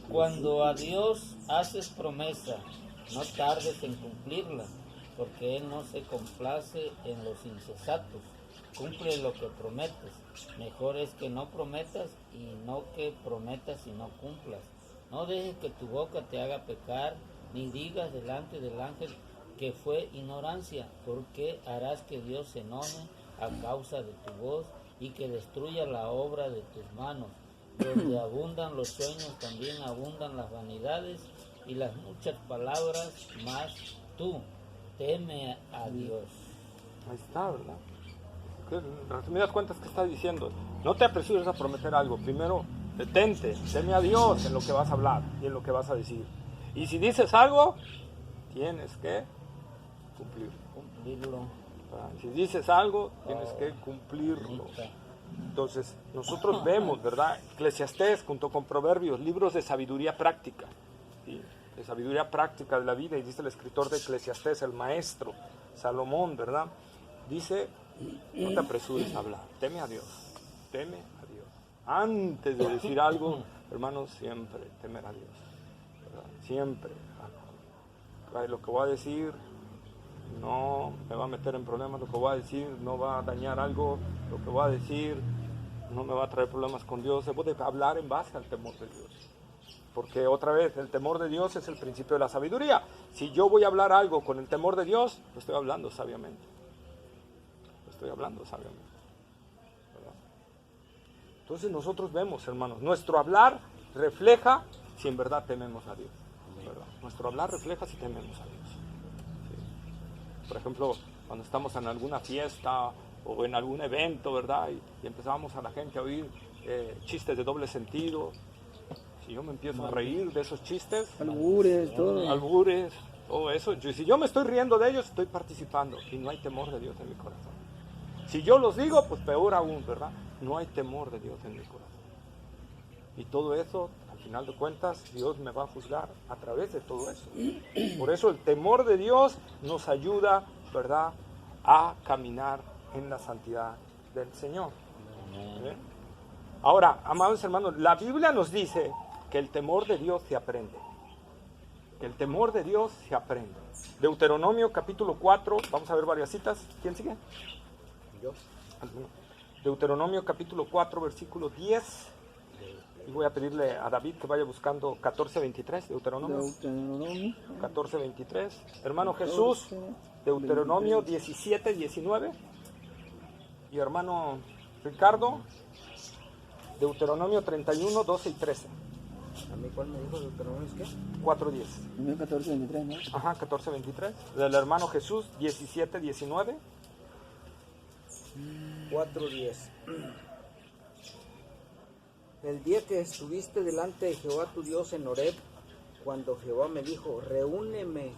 Cuando a Dios haces promesa, no tardes en cumplirla, porque Él no se complace en los insensatos. Cumple lo que prometes. Mejor es que no prometas y no que prometas y no cumplas. No dejes que tu boca te haga pecar, ni digas delante del ángel que fue ignorancia, porque harás que Dios se enoje a causa de tu voz y que destruya la obra de tus manos. Donde abundan los sueños, también abundan las vanidades y las muchas palabras, mas tú teme a Dios. Ahí está, ¿verdad? En resumidas cuentas, ¿qué está diciendo? No te apresures a prometer algo. Primero, detente, teme a Dios en lo que vas a hablar y en lo que vas a decir. Y si dices algo, tienes que Cumplirlo. Si dices algo, tienes que cumplirlo. Entonces, nosotros vemos, ¿verdad? Eclesiastés junto con Proverbios, libros de sabiduría práctica, ¿sí? De sabiduría práctica de la vida, y dice el escritor de Eclesiastés, el maestro Salomón, ¿verdad? Dice, no te apresures a hablar, teme a Dios, teme a Dios. Antes de decir algo, hermanos, siempre temer a Dios, ¿verdad? Siempre. Lo que voy a decir no me va a meter en problemas, lo que voy a decir no va a dañar algo, lo que voy a decir no me va a traer problemas con Dios. Debo de hablar en base al temor de Dios, porque otra vez, el temor de Dios es el principio de la sabiduría. Si yo voy a hablar algo con el temor de Dios, lo estoy hablando sabiamente. ¿Verdad? Entonces nosotros vemos, hermanos, nuestro hablar refleja si en verdad tememos a Dios, ¿verdad? Nuestro hablar refleja si tememos a Dios. Por ejemplo, cuando estamos en alguna fiesta o en algún evento, ¿verdad? Y empezamos a la gente a oír chistes de doble sentido. Si yo me empiezo a reír de esos chistes, albures, todo eso, si yo me estoy riendo de ellos, estoy participando y no hay temor de Dios en mi corazón. Si yo los digo, pues peor aún, ¿verdad? No hay temor de Dios en mi corazón. Y todo eso, al final de cuentas, Dios me va a juzgar a través de todo eso. Por eso el temor de Dios nos ayuda, ¿verdad?, a caminar en la santidad del Señor. ¿Eh? Ahora, amados hermanos, la Biblia nos dice que el temor de Dios se aprende. Que el temor de Dios se aprende. Deuteronomio capítulo 4, vamos a ver varias citas. ¿Quién sigue? Yo. Deuteronomio capítulo 4, versículo 10. Y voy a pedirle a David que vaya buscando 14:23, Deuteronomio 14:23. Hermano Jesús, Deuteronomio 17:19. Y hermano Ricardo, Deuteronomio 31, 12 y 13. ¿A mí cuál me dijo Deuteronomio? ¿Qué? 4:10. 14:23, ¿no? Ajá, 14:23. Del hermano Jesús, 17:19. 4:10. El día que estuviste delante de Jehová tu Dios en Horeb, cuando Jehová me dijo, reúneme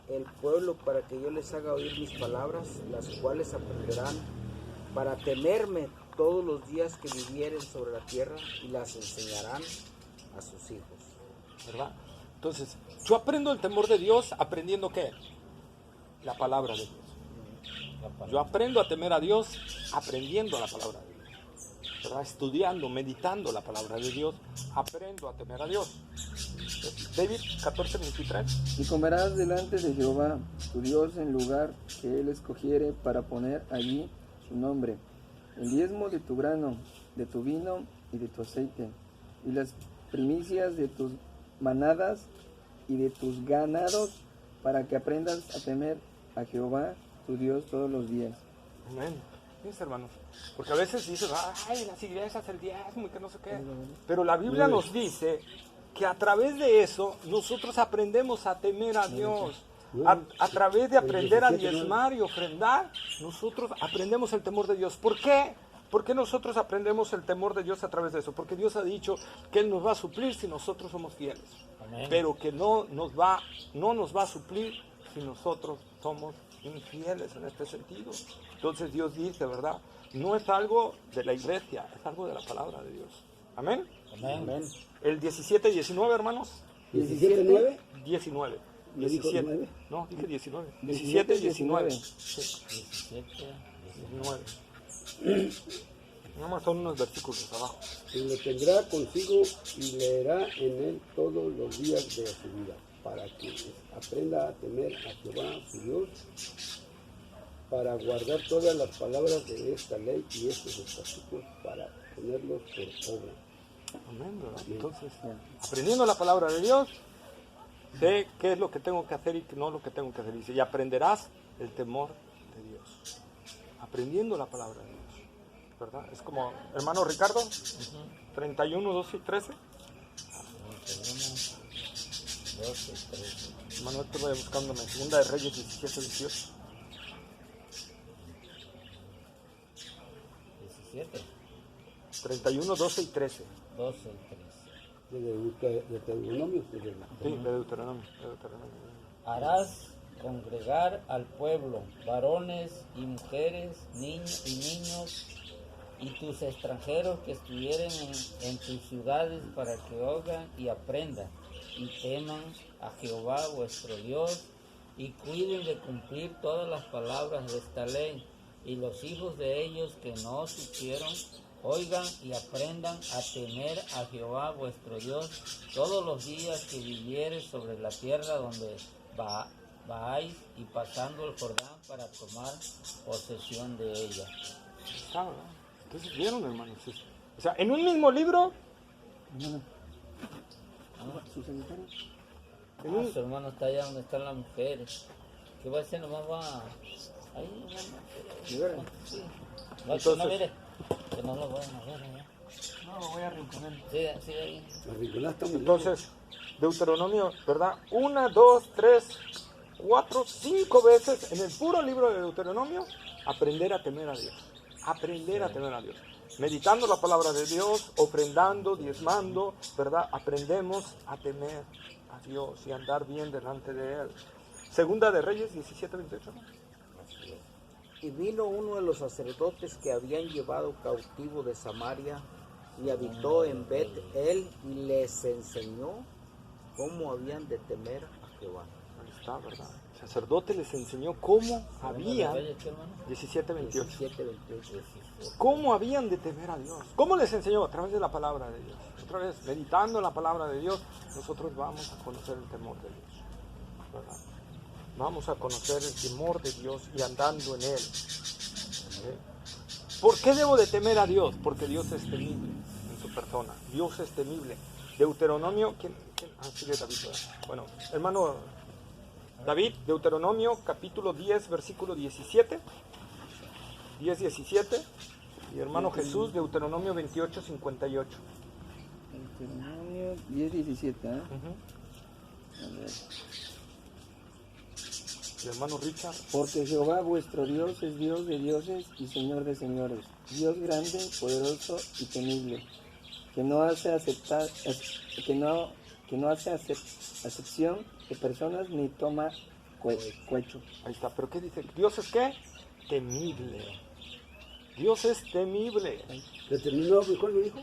el pueblo para que yo les haga oír mis palabras, las cuales aprenderán para temerme todos los días que vivieren sobre la tierra, y las enseñarán a sus hijos. ¿Verdad? Entonces, yo aprendo el temor de Dios aprendiendo ¿qué? La palabra de Dios. Yo aprendo a temer a Dios aprendiendo la palabra de Dios. ¿Verdad? Estudiando, meditando la palabra de Dios, aprendo a temer a Dios. David 14:23. Y comerás delante de Jehová tu Dios en lugar que él escogiere para poner allí su nombre, el diezmo de tu grano, de tu vino y de tu aceite, y las primicias de tus manadas y de tus ganados, para que aprendas a temer a Jehová tu Dios todos los días. Amén. Fíjense, hermanos, porque a veces dicen, ay, las iglesias, el diezmo y que no sé qué, pero la Biblia nos dice que a través de eso nosotros aprendemos a temer a Dios. A través de aprender a diezmar y ofrendar, nosotros aprendemos el temor de Dios. ¿Por qué? ¿Por qué nosotros aprendemos el temor de Dios a través de eso? Porque Dios ha dicho que Él nos va a suplir si nosotros somos fieles. Amén. Pero que no nos va a suplir si nosotros somos infieles en este sentido. Entonces Dios dice, ¿verdad? No es algo de la iglesia, es algo de la palabra de Dios. Amén. Amén. El 17-19, hermanos. 17:9. 19. ¿Me dijo 17. 9? No, dije 19. 17-19. 19. Nada más son unos versículos abajo. Y lo tendrá consigo y leerá en él todos los días de su vida, para que aprenda a temer a Jehová su Dios, para guardar todas las palabras de esta ley y estos estatutos, para ponerlos por obra. Amén, ¿verdad? Entonces, aprendiendo la palabra de Dios, sé qué es lo que tengo que hacer y qué no lo que tengo que hacer. Dice, y aprenderás el temor de Dios. Aprendiendo la palabra de Dios. ¿Verdad? Es como, hermano Ricardo, 31, 12 y 13. 31, 12 y 13. Hermano, esto vaya buscándome. Segunda de Reyes 17, 18. 17, 31, 12 y 13. 12 y 13. De Deuteronomio. Sí, de Deuteronomio. Harás congregar al pueblo, varones y mujeres, niños y niños, y tus extranjeros que estuvieren en tus ciudades, para que oigan y aprendan, y teman a Jehová vuestro Dios, y cuiden de cumplir todas las palabras de esta ley. Y los hijos de ellos que no supieron, oigan y aprendan a temer a Jehová vuestro Dios todos los días que vivieres sobre la tierra donde vais, y pasando el Jordán para tomar posesión de ella. Entonces vieron, hermanos. O sea, en un mismo libro. Su hermano está allá donde están las mujeres. ¿Qué va a hacer? Nomás va ahí. Sí. Entonces, no, mire, que no lo vayan a ver allá. No, voy a arrinconar. Sí, ahí. Entonces, Deuteronomio, ¿verdad? 1, 2, 3, 4, 5 veces en el puro libro de Deuteronomio, aprender a temer a Dios. Aprender a temer a Dios. Meditando la palabra de Dios, ofrendando, diezmando, ¿verdad? Aprendemos a temer a Dios y andar bien delante de Él. Segunda de Reyes 17, 28. Y vino uno de los sacerdotes que habían llevado cautivo de Samaria y habitó en Bet-El y les enseñó cómo habían de temer a Jehová. Ahí está, ¿verdad? El sacerdote les enseñó cómo habían, Reyes, ¿qué, hermano? 17:28, 17:28. cómo habían de temer a Dios. ¿Cómo les enseñó? A través de la palabra de Dios. Otra vez, meditando en la palabra de Dios, nosotros vamos a conocer el temor de Dios, ¿verdad? Vamos a conocer el temor de Dios y andando en Él. ¿Sí? ¿Por qué debo de temer a Dios? Porque Dios es temible en su persona. Dios es temible. Deuteronomio, ¿quién? Sigue David. Bueno, hermano David, Deuteronomio capítulo 10, versículo 17. 10:17. Y hermano Jesús, Deuteronomio 28:58. Deuteronomio 10:17, ¿eh? A ver. Y hermano Richard. Porque Jehová vuestro Dios es Dios de dioses y Señor de señores, Dios grande, poderoso y temible, que no hace acepción de personas ni toma cohecho. Ahí está, pero ¿qué dice? ¿Dios es qué? Temible. Dios es temible. ¿Le terminó mejor, me dijo?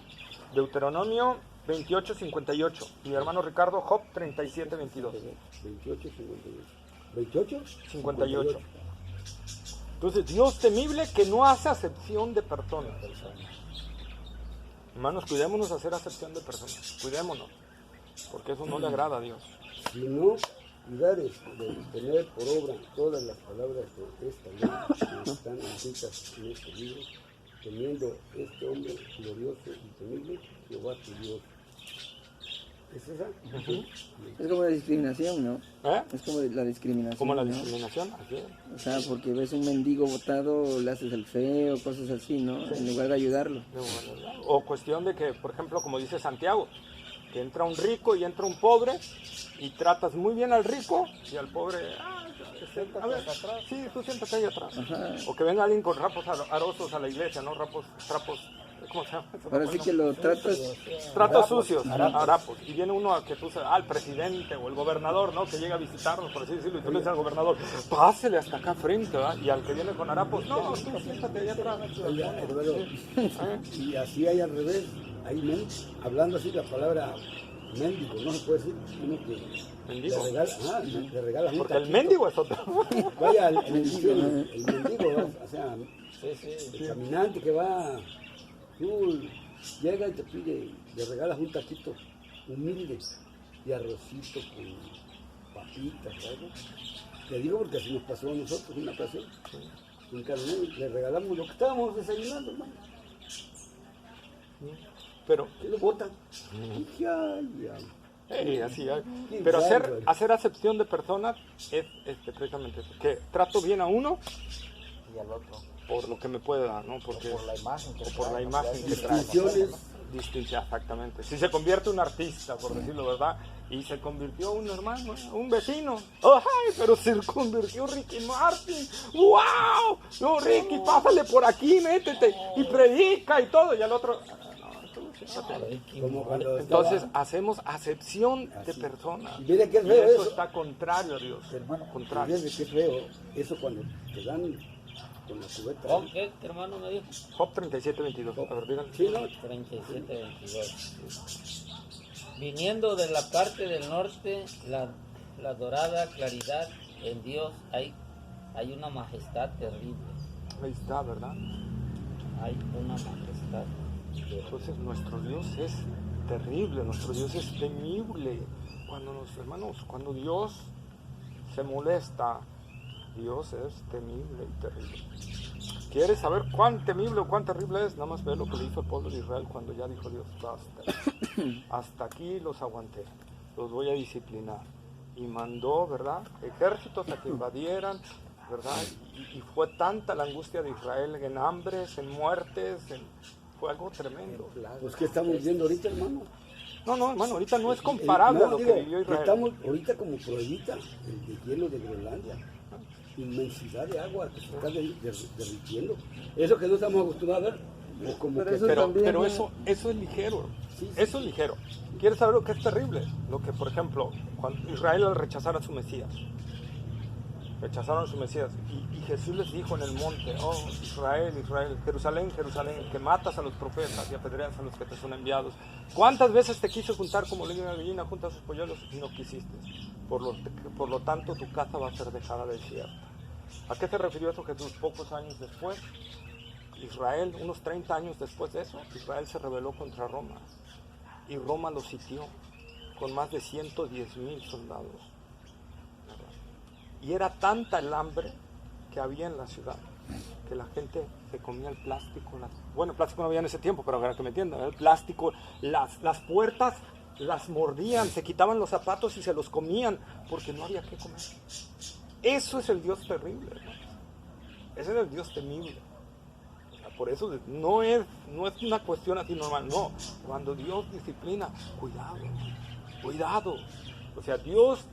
Deuteronomio 28:58. Y hermano Ricardo, Job 37:22. 28, 58. ¿28? 58. Entonces, Dios temible que no hace acepción de personas. Hermanos, cuidémonos de hacer acepción de personas. Cuidémonos. Porque eso no le agrada a Dios. Si no cuidares de tener por obra todas las palabras de esta ley que están escritas en este libro, teniendo este hombre glorioso y temible, Jehová tu Dios. ¿Es esa? Es como la discriminación, ¿no? ¿Eh? Es como la discriminación. Como la ¿no? discriminación. Así es. O sea, porque ves un mendigo botado, le haces el feo, cosas así, ¿no? En lugar de ayudarlo. O cuestión de que, por ejemplo, como dice Santiago, que entra un rico y entra un pobre y tratas muy bien al rico y al pobre, a ver, sí, tú siéntate ahí atrás. Ajá. O que venga alguien con rapos arosos a la iglesia, ¿no? Trapos, ¿cómo se llama? Ahora sí que lo tratas. Tratos sucios, harapos. Y viene uno a que tú sabes, al presidente o el gobernador, ¿no? Que llega a visitarnos, por así decirlo, y tú le dices al gobernador, pásele hasta acá frente, ¿verdad? Y al que viene con harapos, no, tú siéntate allá atrás. Oiga, hermano, y así hay al revés, hay hablando así la palabra mendigo, no se puede decir, uno que Mendigo. le regala un Porque el taquito. mendigo es otro. Vaya, el mendigo, o sea, el caminante que va, tú llega y te pide, le regalas un taquito humilde y arrocito con papitas, algo. Te digo porque así nos pasó a nosotros una ocasión. Un carnero, le regalamos lo que estábamos desayunando, hermano. Pero, ¿Qué lo botan? Dije, ay, así, Qué pero bárbaro. hacer acepción de personas es precisamente eso, que trato bien a uno Y al otro, por lo que me puede dar, ¿no? Porque, por la imagen que o por trae, la ¿no? imagen que distinciones. distinción, exactamente. Si se convierte un artista, por decirlo verdad, y se convirtió un hermano, un vecino, ¡ay! Pero se convirtió Ricky Martin, ¡wow! No, Ricky, pásale por aquí, métete, y predica y todo, y al otro, Como cuando entonces estaba- hacemos acepción de personas. Y mire qué Y feo eso eso. está contrario a Dios. Hermano, Contrario. fíjese qué feo eso cuando te dan con la cubeta. Job, ¿qué hermano me dijo? Job 37:22. A ver, díganle. Sí, ¿no? 37:22. Viniendo de la parte del norte, la dorada claridad en Dios, hay una majestad terrible. Ahí está, ¿verdad? Hay una majestad. Entonces nuestro Dios es terrible, nuestro Dios es temible. Cuando Dios se molesta, Dios es temible y terrible. ¿Quieres saber cuán temible o cuán terrible es? Nada más ve lo que le hizo el pueblo de Israel cuando ya dijo Dios, basta. Hasta aquí los aguanté, los voy a disciplinar. Y mandó, ¿verdad?, ejércitos a que invadieran, ¿verdad? Y fue tanta la angustia de Israel en hambres, en muertes, fue algo tremendo. Pues que estamos viendo ahorita, hermano. No, hermano, ahorita no es comparable a lo digo, que vivió Israel. Estamos ahorita como pruebita el hielo de Groenlandia. Inmensidad de agua que se está derritiendo. Eso que no estamos acostumbrados a ver. O como Pero que eso Pero también, ¿no? eso es ligero. Sí, sí. Eso es ligero. ¿Quieres saber lo que es terrible? Lo que, por ejemplo, cuando Israel al rechazar a su Mesías, rechazaron a su Mesías. Y Jesús les dijo en el monte: oh Israel, Israel, Jerusalén, Jerusalén, que matas a los profetas y apedreas a los que te son enviados. ¿Cuántas veces te quise juntar como una gallina junta a sus polluelos y no quisiste? Por lo tanto tu casa va a ser dejada desierta. ¿A qué se refirió eso Jesús? Pocos años después, Israel, unos 30 años después de eso, Israel se rebeló contra Roma. Y Roma lo sitió con más de 110,000 soldados. Y era tanta el hambre que había en la ciudad, que la gente se comía el plástico. Bueno, el plástico no había en ese tiempo, pero para que me entiendan, el plástico, las puertas las mordían, se quitaban los zapatos y se los comían, porque no había qué comer. Eso es el Dios terrible, hermanos. Ese es el Dios temible. O sea, por eso no es una cuestión así normal, no. Cuando Dios disciplina, cuidado. O sea, Dios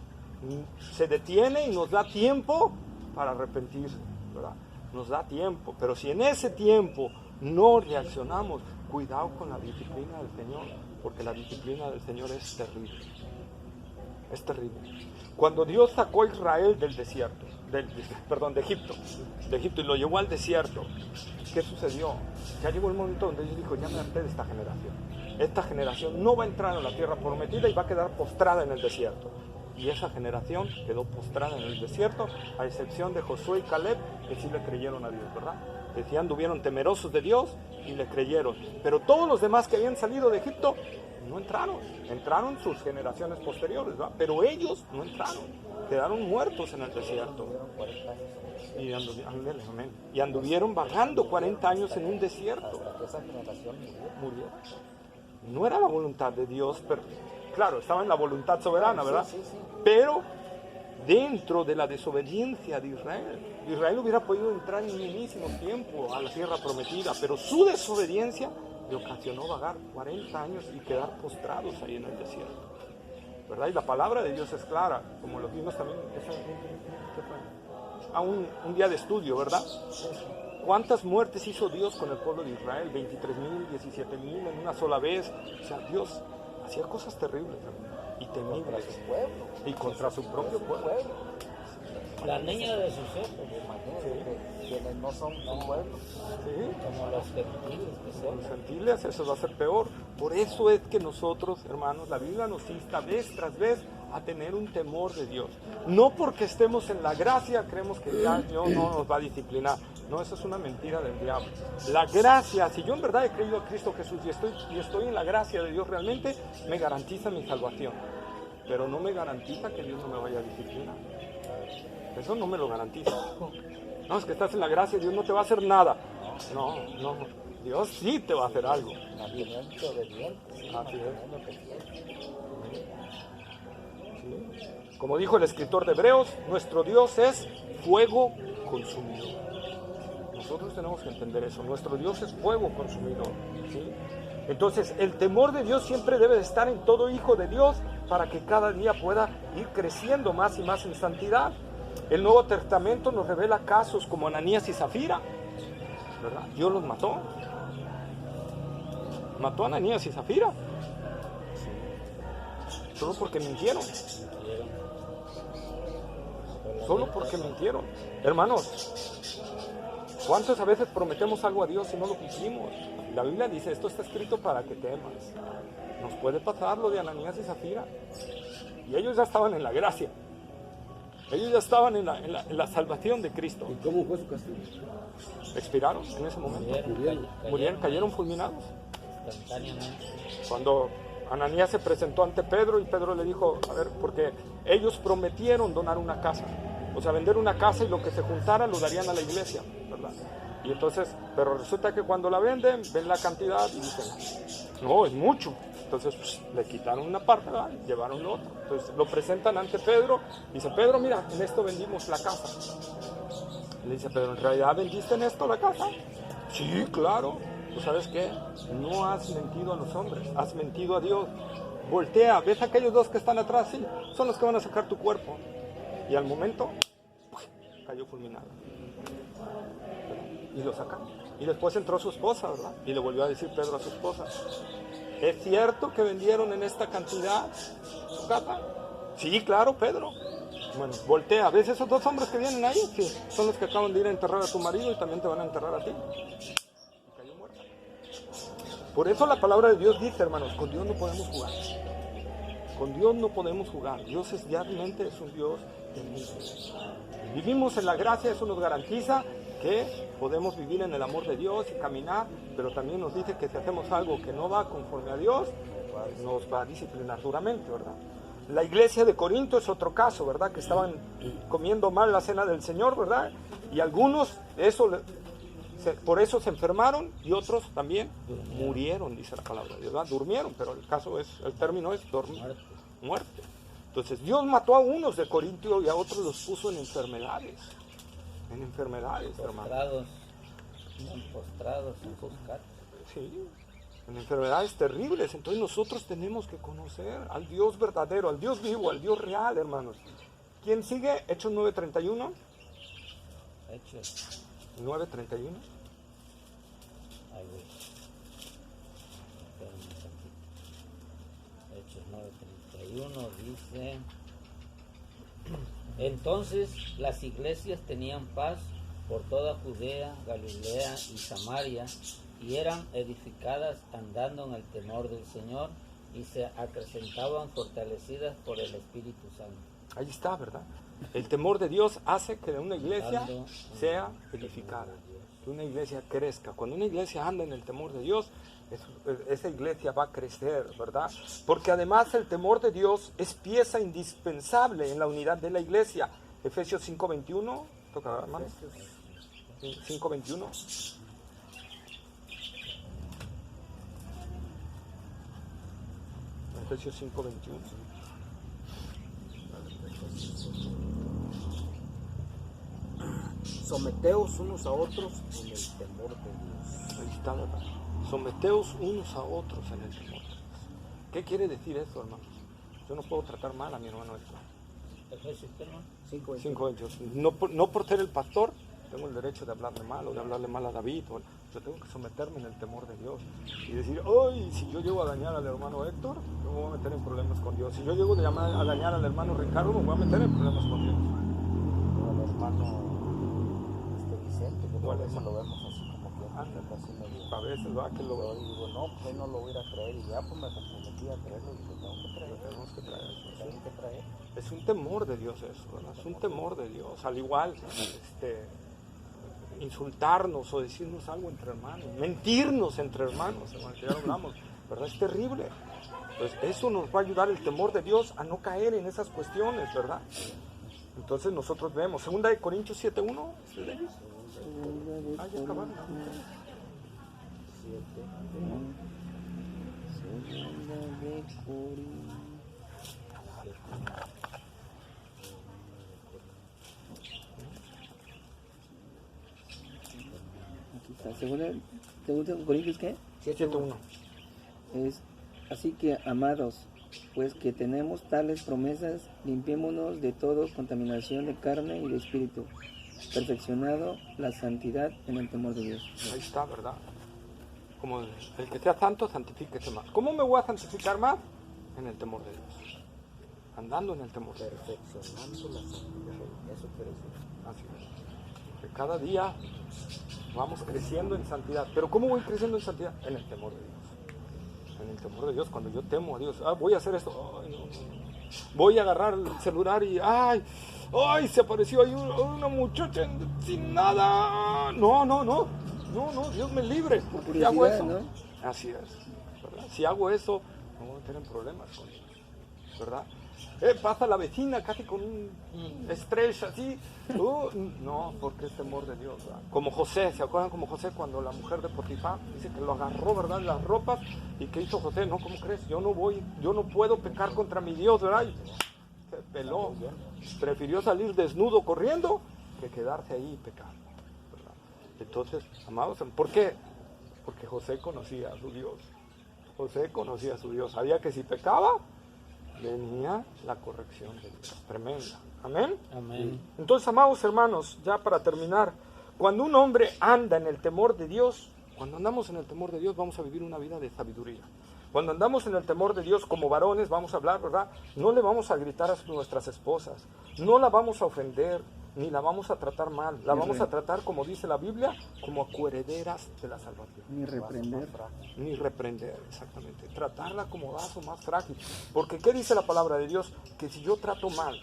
se detiene y nos da tiempo para arrepentirse, ¿verdad? Nos da tiempo, pero si en ese tiempo no reaccionamos, cuidado con la disciplina del Señor, porque la disciplina del Señor es terrible. Es terrible. Cuando Dios sacó a Israel del desierto, de Egipto y lo llevó al desierto, ¿qué sucedió? Ya llegó el momento donde Dios dijo: ya me harté de esta generación. Esta generación no va a entrar a la tierra prometida y va a quedar postrada en el desierto. Y esa generación quedó postrada en el desierto, a excepción de Josué y Caleb, que sí le creyeron a Dios, ¿verdad? Que sí anduvieron temerosos de Dios y le creyeron. Pero todos los demás que habían salido de Egipto no entraron. Entraron sus generaciones posteriores, ¿verdad? Pero ellos no entraron. Quedaron muertos en el desierto. Y anduvieron vagando 40 años en un desierto. Esa generación Murió. No era la voluntad de Dios, pero claro, estaba en la voluntad soberana, ¿verdad? Sí. Pero dentro de la desobediencia de Israel hubiera podido entrar en mismísimo tiempo a la tierra prometida, pero su desobediencia le ocasionó vagar 40 años y quedar postrados ahí en el desierto, ¿verdad? Y la palabra de Dios es clara, como lo vimos también un día de estudio, ¿verdad? ¿Cuántas muertes hizo Dios con el pueblo de Israel? 23,000, 17,000 en una sola vez. O sea, Dios hacía cosas terribles y temibles. Y contra su propio pueblo. La niña de sus ojos, quienes no son su pueblo. Sí. como los gentiles que son. Los gentiles, eso va a ser peor. Por eso es que nosotros, hermanos, la Biblia nos insta vez tras vez a tener un temor de Dios. No porque estemos en la gracia creemos que ya Dios no nos va a disciplinar. No, eso es una mentira del diablo. La gracia, si yo en verdad he creído a Cristo Jesús y estoy en la gracia de Dios realmente, me garantiza mi salvación. Pero no me garantiza que Dios no me vaya a disciplinar. Eso no me lo garantiza. No, es que estás en la gracia, Dios no te va a hacer nada. No, Dios sí te va a hacer algo. Así es. Sí. Como dijo el escritor de Hebreos, nuestro Dios es fuego consumidor. Nosotros tenemos que entender eso. Nuestro Dios es fuego consumidor, ¿sí? Entonces, el temor de Dios siempre debe de estar en todo hijo de Dios para que cada día pueda ir creciendo más y más en santidad. El Nuevo Testamento nos revela casos como Ananías y Zafira, ¿verdad? Dios los mató. Mató a Ananías y Zafira. Solo porque mintieron. Solo porque mintieron. Hermanos, ¿cuántas veces prometemos algo a Dios y no lo cumplimos? La Biblia dice, esto está escrito para que temas. Nos puede pasar lo de Ananías y Zafira. Y ellos ya estaban en la gracia. Ellos ya estaban en la salvación de Cristo. ¿Y cómo fue su castigo? Expiraron en ese momento. Murieron, cayeron fulminados. Instantáneamente. Cuando Ananías se presentó ante Pedro y Pedro le dijo, a ver, porque ellos prometieron donar una casa. O sea, vender una casa y lo que se juntara lo darían a la iglesia, ¿verdad? Y entonces, pero resulta que cuando la venden, ven la cantidad y dicen, no, es mucho. Entonces pues, le quitaron una parte, ¿verdad? Y llevaron lo otro. Entonces lo presentan ante Pedro. Dice, Pedro, mira, en esto vendimos la casa. Le dice Pedro, ¿en realidad vendiste en esto la casa? Sí, claro. ¿Tú sabes qué? No has mentido a los hombres, has mentido a Dios. Voltea, ves a aquellos dos que están atrás, sí, son los que van a sacar tu cuerpo. Y al momento, cayó fulminado. Y lo sacaron. Y después entró su esposa, ¿verdad? Y le volvió a decir Pedro a su esposa, ¿es cierto que vendieron en esta cantidad su casa? Sí, claro, Pedro. Bueno, voltea. ¿Ves esos dos hombres que vienen ahí? Sí, son los que acaban de ir a enterrar a tu marido y también te van a enterrar a ti. Y cayó muerta. Por eso la palabra de Dios dice, hermanos, con Dios no podemos jugar. Con Dios no podemos jugar. Dios realmente es un Dios de límites. Vivimos en la gracia, eso nos garantiza que podemos vivir en el amor de Dios y caminar, pero también nos dice que si hacemos algo que no va conforme a Dios, nos va a disciplinar duramente, ¿verdad? La iglesia de Corinto es otro caso, ¿verdad? Que estaban comiendo mal la cena del Señor, ¿verdad? Y algunos por eso se enfermaron y otros también murieron, dice la palabra de Dios, ¿verdad? Durmieron, pero el término es muerte. Entonces Dios mató a unos de Corintio y a otros los puso en enfermedades. En enfermedades, hermano. Postrados en sus casas. Sí, en enfermedades terribles. Entonces nosotros tenemos que conocer al Dios verdadero, al Dios vivo, al Dios real, hermanos. ¿Quién sigue? Hechos 9:31. Hechos 9:31. Ahí voy. Hechos 9:31 dice: entonces las iglesias tenían paz por toda Judea, Galilea y Samaria, y eran edificadas andando en el temor del Señor, y se acrecentaban fortalecidas por el Espíritu Santo. Ahí está, ¿verdad? El temor de Dios hace que una iglesia sea edificada, que una iglesia crezca. Cuando una iglesia anda en el temor de Dios, esa iglesia va a crecer, ¿verdad? Porque además el temor de Dios es pieza indispensable en la unidad de la iglesia. Efesios 5:21, toca, hermano. 5:21. Efesios 5:21. Someteos unos a otros en el temor de Dios. Ahí está, ¿verdad? Someteos unos a otros en el temor de Dios. ¿Qué quiere decir eso, hermanos? Yo no puedo tratar mal a mi hermano esto. Efesios 5:22. No por ser el pastor tengo el derecho de hablarle mal o de hablarle mal a David. Yo tengo que someterme en el temor de Dios y decir, ¡ay! Si yo llego a dañar al hermano Héctor, yo me voy a meter en problemas con Dios. Si yo llego a dañar al hermano Ricardo, me voy a meter en problemas con Dios. O al hermano Vicente, que a veces lo vemos así como que casi medio. A veces va que Yo digo, no, pues no lo voy a ir a traer, y ya pues me comprometí a traerlo y lo tengo que traer. Es un temor de Dios eso, ¿verdad? Es un temor de Dios. Al igual, insultarnos o decirnos algo entre hermanos, mentirnos entre hermanos, que ya lo hablamos, ¿verdad? Es terrible. Pues eso nos va a ayudar el temor de Dios a no caer en esas cuestiones, ¿verdad? Entonces nosotros vemos, 2 Corintios 7:1, ¿sí de ellos? Ah, ya acabaron. 7. Aquí está, segunda Corintios, ¿qué? 7:1. Es así que, amados, pues que tenemos tales promesas, limpiémonos de todo contaminación de carne y de espíritu, perfeccionado la santidad en el temor de Dios. Ahí está, ¿verdad? Como el que sea santo, santifíquese más. ¿Cómo me voy a santificar más? En el temor de Dios. Andando en el temor de Dios. Perfeccionando la santidad. Eso quiere decir. Así es. Que cada día vamos creciendo en santidad. ¿Pero cómo voy creciendo en santidad? En el temor de Dios. En el temor de Dios, cuando yo temo a Dios. Voy a hacer esto. Ay, no. Voy a agarrar el celular y ¡ay! Se apareció ahí una muchacha sin nada. No, Dios me libre. Si hago eso, ¿no? Así es, ¿verdad? Si hago eso, no voy a tener problemas con Dios, ¿verdad? Pasa la vecina casi con un estrés así. No, porque es temor de Dios, ¿verdad? Como José, ¿se acuerdan como José cuando la mujer de Potifar dice que lo agarró, ¿verdad? Las ropas. ¿Y qué hizo José? No, ¿cómo crees? Yo no puedo pecar contra mi Dios, ¿verdad? Y se peló. Prefirió salir desnudo corriendo que quedarse ahí y pecar, ¿verdad? Entonces, amados, ¿por qué? Porque José conocía a su Dios. José conocía a su Dios. Sabía que si pecaba, venía la corrección de Dios. Tremenda. ¿Amén? Amén. Entonces, amados hermanos, ya para terminar, cuando un hombre anda en el temor de Dios, cuando andamos en el temor de Dios, vamos a vivir una vida de sabiduría. Cuando andamos en el temor de Dios como varones, vamos a hablar, ¿verdad? No le vamos a gritar a nuestras esposas, no la vamos a ofender, ni la vamos a tratar mal, la vamos a tratar, como dice la Biblia, como coherederas de la salvación. Ni reprender. Ni reprender, exactamente. Tratarla como vaso más frágil. Porque ¿qué dice la palabra de Dios? Que si yo trato mal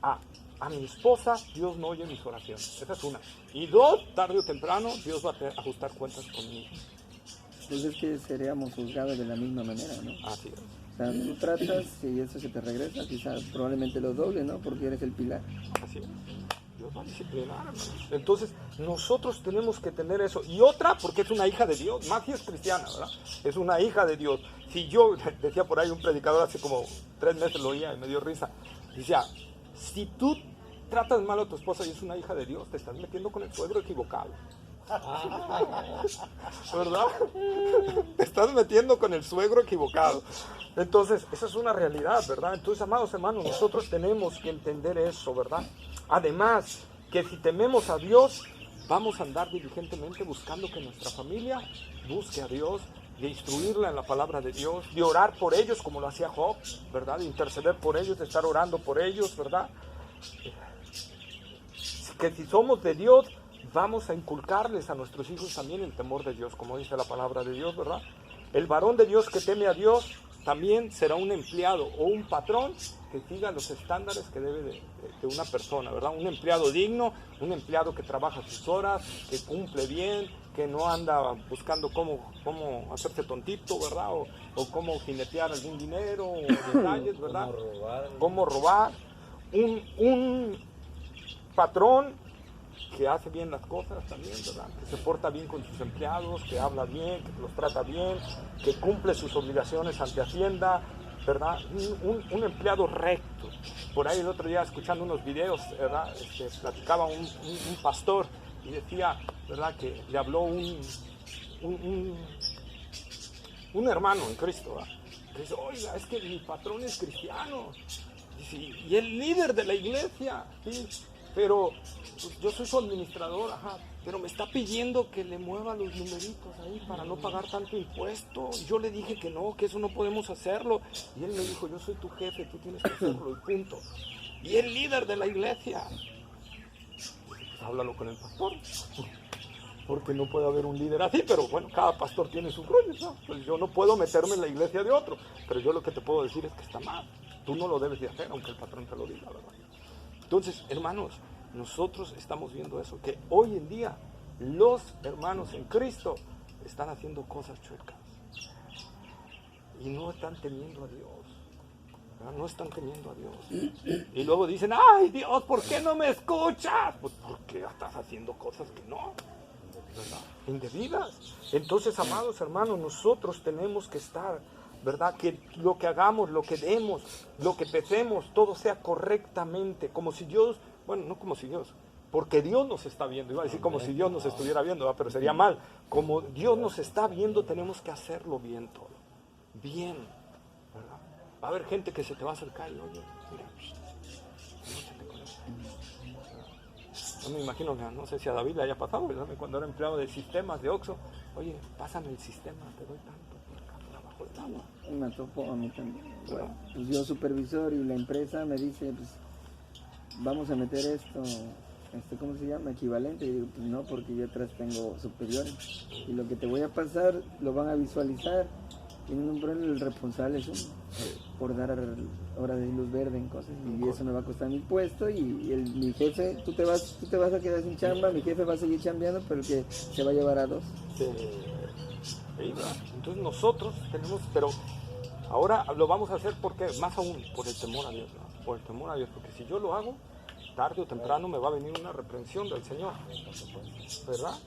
a mi esposa, Dios no oye mis oraciones. Esa es una. Y dos, tarde o temprano, Dios va a ajustar cuentas conmigo. Entonces es que seríamos juzgados de la misma manera, ¿no? Así es. O sea, tú tratas y eso se te regresa, quizás probablemente lo doble, ¿no? Porque eres el pilar. Así es. Dios va a disciplinar, hermanos. Entonces, nosotros tenemos que tener eso. Y otra, porque es una hija de Dios. Maggie es cristiana, ¿verdad? Es una hija de Dios. Si yo, decía por ahí un predicador hace como 3 meses, lo oía y me dio risa. Decía, si tú tratas mal a tu esposa y es una hija de Dios, te estás metiendo con el suegro equivocado. ¿Verdad? Te estás metiendo con el suegro equivocado. Entonces, esa es una realidad, ¿verdad? Entonces, amados hermanos, nosotros tenemos que entender eso, ¿verdad? Además, que si tememos a Dios, vamos a andar diligentemente buscando que nuestra familia busque a Dios, de instruirla en la palabra de Dios, de orar por ellos como lo hacía Job, ¿verdad? De interceder por ellos, de estar orando por ellos, ¿verdad? Que si somos de Dios, vamos a inculcarles a nuestros hijos también el temor de Dios, como dice la palabra de Dios, ¿verdad? El varón de Dios que teme a Dios también será un empleado o un patrón que siga los estándares que debe de una persona, ¿verdad? Un empleado digno, un empleado que trabaja sus horas, que cumple bien, que no anda buscando cómo hacerse tontito, ¿verdad? O cómo jinetear algún dinero o detalles, ¿verdad? Cómo robar. Un patrón que hace bien las cosas también, ¿verdad? Que se porta bien con sus empleados, que habla bien, que los trata bien, que cumple sus obligaciones ante Hacienda, ¿verdad? Un empleado recto. Por ahí el otro día, escuchando unos videos, ¿verdad? Platicaba un pastor y decía, ¿verdad? Que le habló un hermano en Cristo, ¿verdad? Que dice, oiga, es que mi patrón es cristiano y el líder de la iglesia, ¿sí? Pero pues, yo soy su administrador, pero me está pidiendo que le mueva los numeritos ahí para no pagar tanto impuesto. Y yo le dije que no, que eso no podemos hacerlo. Y él me dijo, yo soy tu jefe, tú tienes que hacerlo, y punto. Y el líder de la iglesia, pues, háblalo con el pastor, porque no puede haber un líder así, pero bueno, cada pastor tiene sus roles, ¿no? Pues yo no puedo meterme en la iglesia de otro, pero yo lo que te puedo decir es que está mal. Tú no lo debes de hacer, aunque el patrón te lo diga, ¿verdad? Entonces, hermanos, nosotros estamos viendo eso, que hoy en día los hermanos en Cristo están haciendo cosas chuecas y no están temiendo a Dios, ¿verdad? No están temiendo a Dios. Y luego dicen, ay Dios, ¿por qué no me escuchas? Pues porque estás haciendo cosas que no, ¿verdad? Indebidas. Entonces, amados hermanos, nosotros tenemos que estar, ¿verdad? Que lo que hagamos, lo que demos, lo que pesemos, todo sea correctamente, como si Dios, bueno, no como si Dios, porque Dios nos está viendo, iba a decir como si Dios nos estuviera viendo, ¿verdad? Pero sería mal. Como Dios nos está viendo, tenemos que hacerlo bien todo, bien, ¿verdad? Va a haber gente que se te va a acercar y, oye, mira, échate con eso. No me imagino, no sé si a David le haya pasado, ¿verdad? Cuando era empleado de sistemas de Oxxo, oye, pásame el sistema, te doy tanto. Me tocó a mí también. Bueno, pues yo supervisor y la empresa me dice, pues vamos a meter esto, ¿cómo se llama? Equivalente. Y digo, pues no, porque yo atrás tengo superiores. Y lo que te voy a pasar lo van a visualizar. Y en un problema el responsable es uno, por dar hora de luz verde en cosas. Y eso me va a costar mi puesto. Y mi jefe, tú te vas a quedar sin chamba, mi jefe va a seguir chambeando, pero el que se va a llevar a 2. Sí. Entonces nosotros tenemos, pero ahora lo vamos a hacer porque más aún por el temor a Dios, ¿no? Por el temor a Dios, porque si yo lo hago, tarde o temprano me va a venir una reprensión del Señor, ¿verdad?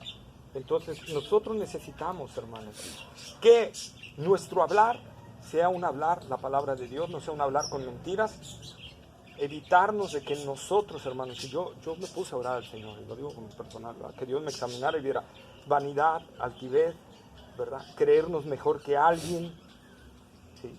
Entonces nosotros necesitamos, hermanos, que nuestro hablar sea un hablar, la palabra de Dios, no sea un hablar con mentiras, evitarnos de que nosotros, hermanos, y yo me puse a orar al Señor, y lo digo como personal, ¿verdad? Que Dios me examinara y viera vanidad, altivez, ¿verdad? Creernos mejor que alguien, sí,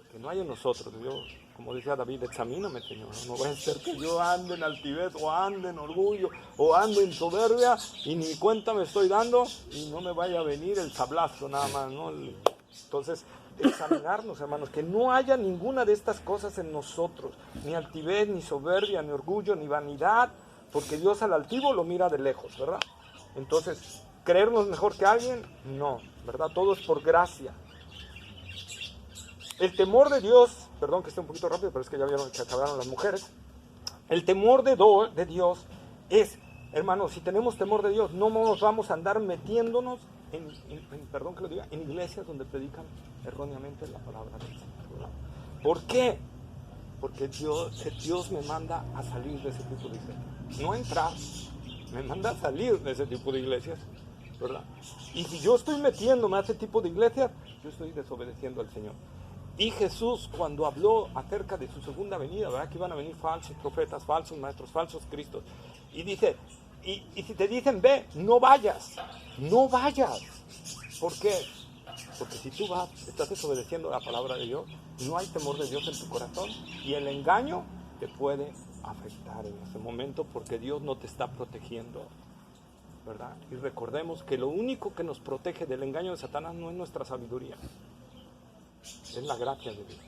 que no hay en nosotros. Yo, como decía David, examíname, Señor, no vaya a ser que yo ande en altivez o ande en orgullo o ande en soberbia y ni cuenta me estoy dando y no me vaya a venir el sablazo nada más, ¿no? Entonces, examinarnos, hermanos, que no haya ninguna de estas cosas en nosotros, ni altivez, ni soberbia, ni orgullo, ni vanidad, porque Dios al altivo lo mira de lejos, ¿verdad? Entonces, ¿creernos mejor que alguien? No, ¿verdad? Todo es por gracia. El temor de Dios, perdón que esté un poquito rápido, pero es que ya vieron que acabaron las mujeres. El temor de Dios es, hermanos, si tenemos temor de Dios, no nos vamos a andar metiéndonos perdón que lo diga, en iglesias donde predican erróneamente la palabra del Señor, ¿verdad? ¿Por qué? Porque Dios me manda a salir de ese tipo de iglesias, no a entrar, me manda a salir de ese tipo de iglesias, ¿verdad? Y si yo estoy metiéndome a ese tipo de iglesias, yo estoy desobedeciendo al Señor. Y Jesús, cuando habló acerca de su segunda venida, ¿verdad? Que iban a venir falsos profetas, falsos maestros, falsos cristos, y dice, y si te dicen ve, no vayas, no vayas. ¿Por qué? Porque si tú vas, estás desobedeciendo la palabra de Dios, no hay temor de Dios en tu corazón, y el engaño te puede afectar en ese momento, porque Dios no te está protegiendo, ¿verdad? Y recordemos que lo único que nos protege del engaño de Satanás no es nuestra sabiduría, es la gracia de Dios.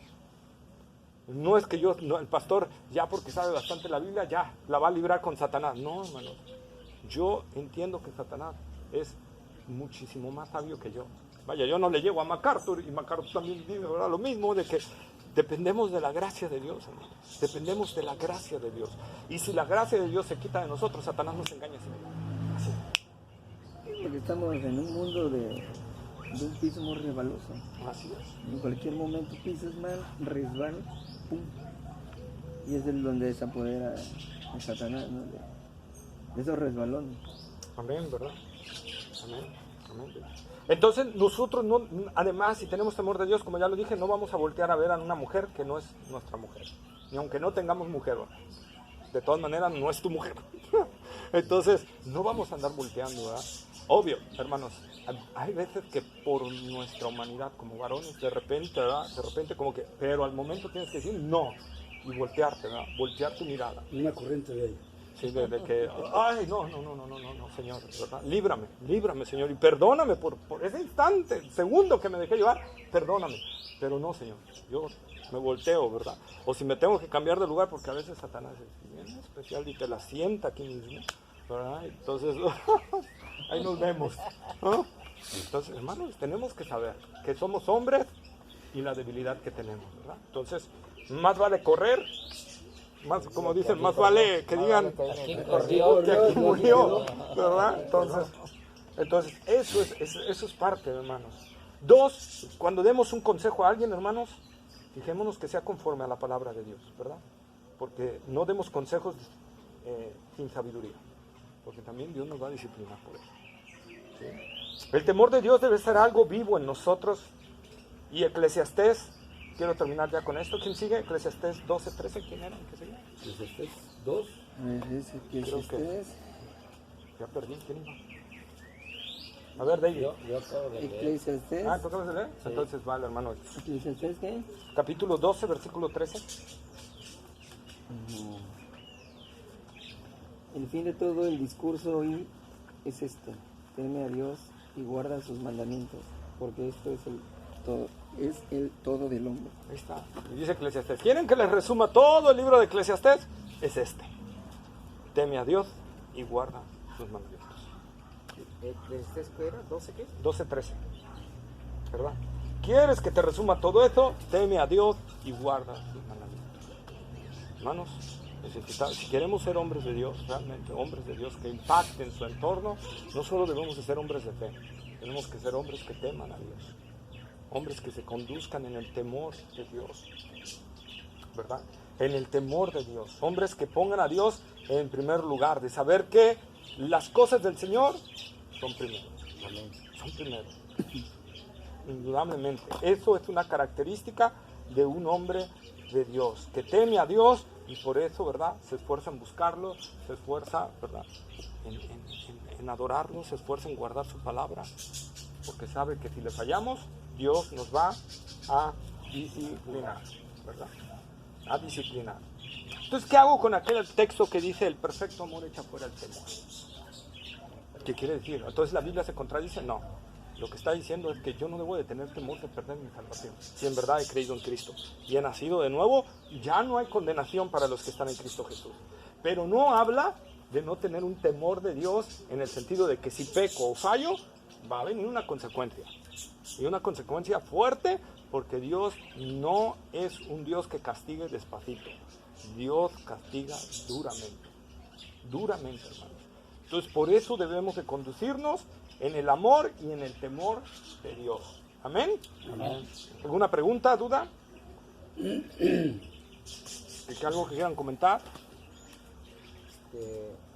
No es que el pastor, ya porque sabe bastante la Biblia, ya la va a librar con Satanás. No, hermanos. Yo entiendo que Satanás es muchísimo más sabio que yo. Vaya, yo no le llego a MacArthur, y MacArthur también dice, ¿verdad?, lo mismo, de que dependemos de la gracia de Dios, hermanos. Dependemos de la gracia de Dios. Y si la gracia de Dios se quita de nosotros, Satanás nos engaña así. Porque estamos en un mundo de un piso muy resbaloso. Así es. En cualquier momento pisas mal, resbala, pum. Y es donde se apodera a Satanás, ¿no? De esos resbalones. Amén, ¿verdad? Amén. Amén. Entonces nosotros, no, además, si tenemos temor de Dios, como ya lo dije, no vamos a voltear a ver a una mujer que no es nuestra mujer. Ni aunque no tengamos mujer, ¿verdad? De todas maneras, no es tu mujer. Entonces, no vamos a andar volteando, ¿verdad? Obvio, hermanos, hay veces que por nuestra humanidad como varones, de repente, ¿verdad? De repente como que, pero al momento tienes que decir no, y voltearte, ¿verdad? Voltear tu mirada. Una corriente de ella. Sí, de que, ay, no, Señor, ¿verdad? Líbrame, Señor, y perdóname por ese instante, segundo que me dejé llevar, perdóname, pero no, Señor, yo me volteo, ¿verdad? O si me tengo que cambiar de lugar, porque a veces Satanás es bien especial y te la sienta aquí mismo, ¿verdad? Entonces, ahí nos vemos, ¿no? Entonces, hermanos, tenemos que saber que somos hombres y la debilidad que tenemos, ¿verdad? Entonces, más vale correr, más, como dicen, más vale que digan que aquí murió, ¿verdad? Entonces eso es parte, hermanos. Dos, cuando demos un consejo a alguien, hermanos, fijémonos que sea conforme a la palabra de Dios, ¿verdad? Porque no demos consejos sin sabiduría, porque también Dios nos va a disciplinar por eso, ¿sí? El temor de Dios debe ser algo vivo en nosotros. Y Eclesiastés, quiero terminar ya con esto. ¿Quién sigue? Eclesiastés 12:13. ¿Quién era? ¿Qué sigue? Eclesiastés 2. Ya perdí. ¿Quién iba? A ver, David. Yo acabo de leer. Eclesiastés. ¿tú acabas de leer? Sí. Entonces vale, hermano. ¿Eclesiastés qué? Capítulo 12, versículo 13. El fin de todo el discurso hoy es este: teme a Dios y guarda sus mandamientos, porque esto es el todo del hombre. Ahí está. Y dice Eclesiastés. ¿Quieren que les resuma todo el libro de Eclesiastés? Es este: teme a Dios y guarda sus mandamientos. ¿Eclesiastés qué era? ¿12 qué? 12:13. ¿Verdad? ¿Quieres que te resuma todo esto? Teme a Dios y guarda sus mandamientos. Hermanos, si queremos ser hombres de Dios, realmente hombres de Dios que impacten su entorno, no solo debemos de ser hombres de fe, tenemos que ser hombres que teman a Dios, hombres que se conduzcan en el temor de Dios, ¿verdad? En el temor de Dios, hombres que pongan a Dios en primer lugar, de saber que las cosas del Señor son primero, son primero, indudablemente. Eso es una característica de un hombre de Dios, que teme a Dios y por eso, ¿verdad?, se esfuerza en buscarlo, se esfuerza, ¿verdad?, en adorarlo, se esfuerza en guardar su palabra, porque sabe que si le fallamos, Dios nos va a disciplinar, ¿verdad?, a disciplinar. Entonces, ¿qué hago con aquel texto que dice el perfecto amor echa fuera el temor? ¿Qué quiere decir? Entonces, ¿la Biblia se contradice? No. lo que está diciendo es que yo no debo de tener temor de perder mi salvación. Si en verdad he creído en Cristo y he nacido de nuevo, ya no hay condenación para los que están en Cristo Jesús. Pero no habla de no tener un temor de Dios en el sentido de que si peco o fallo, va a venir una consecuencia. Y una consecuencia fuerte, porque Dios no es un Dios que castigue despacito. Dios castiga duramente. Duramente, hermanos. Entonces, por eso debemos de conducirnos en el amor y en el temor de Dios. Amén. Amén. ¿Alguna pregunta, duda? ¿Algo que quieran comentar?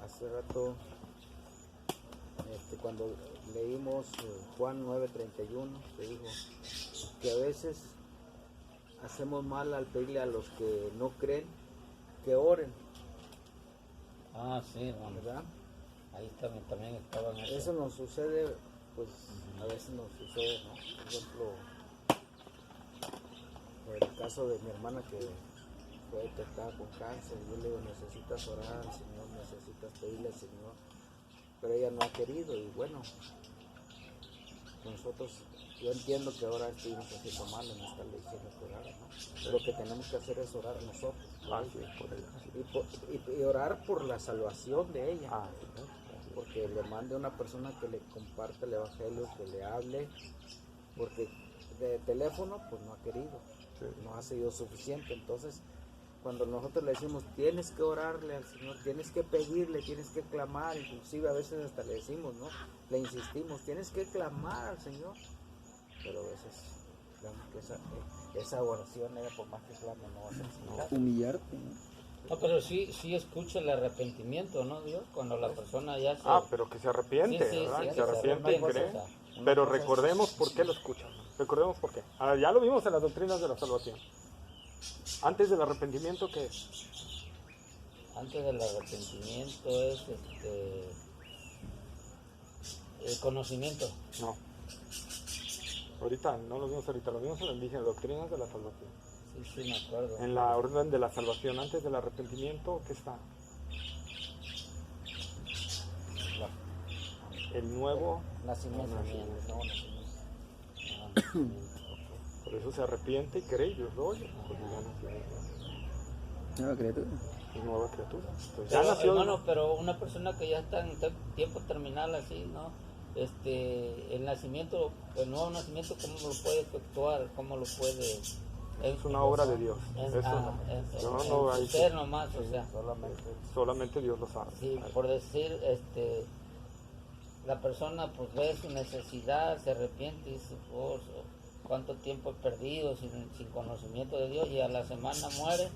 Hace rato, cuando leímos Juan 9:31, te dijo que a veces hacemos mal al pedirle a los que no creen que oren, Ah, sí, hermano. ¿verdad? Ahí también estaban Eso nos sucede, pues a veces nos sucede, ¿no? Por ejemplo, el caso de mi hermana que fue detectada con cáncer, yo le digo, necesitas orar al Señor, necesitas pedirle al Señor, pero ella no ha querido. Y bueno, nosotros, yo entiendo que ahora estuvimos haciendo mal en estarle diciendo que orara, ¿no? Lo que tenemos que hacer es orar nosotros y orar por la salvación de ella, porque le mande una persona que le comparte el evangelio, que le hable, porque de teléfono pues no ha querido, no ha sido suficiente. Entonces, cuando nosotros le decimos, tienes que orarle al Señor, tienes que pedirle, tienes que clamar, inclusive a veces hasta le decimos, ¿no? Le insistimos, tienes que clamar al Señor, pero a veces digamos que esa oración, ella por más que clame, no va a ser escuchada. Humillarte, ¿no? No, pero sí escucha el arrepentimiento, ¿no, Dios? Cuando la persona ya se... Pero que se arrepiente, Sí, ¿verdad? sí, Que sí, se arrepiente y una cosa, cree. o sea, Pero recordemos por qué lo escuchan. Recordemos por qué. Ya lo vimos en las doctrinas de la salvación. Antes del arrepentimiento, ¿qué es? Antes del arrepentimiento es el conocimiento. No. Ahorita, no lo vimos ahorita, lo vimos en las doctrinas de la salvación. Sí, me acuerdo. En la orden de la salvación, antes del arrepentimiento, ¿qué está? El nuevo Nacimiento. Por eso se arrepiente y cree y Dios lo oye. Pues Nueva criatura. es nueva criatura. Entonces, ya Pero, nació. hermano, pero una persona que ya está en tiempo terminal así, ¿no? El nacimiento, el nuevo nacimiento, ¿cómo lo puede efectuar? ¿Cómo lo puede...? Es una obra de Dios. No hay ser nomás, o sea, solamente Dios lo sabe. sí, por decir, la persona pues ve su necesidad, se arrepiente y dice, pues, cuánto tiempo he perdido sin conocimiento de Dios, y a la semana muere,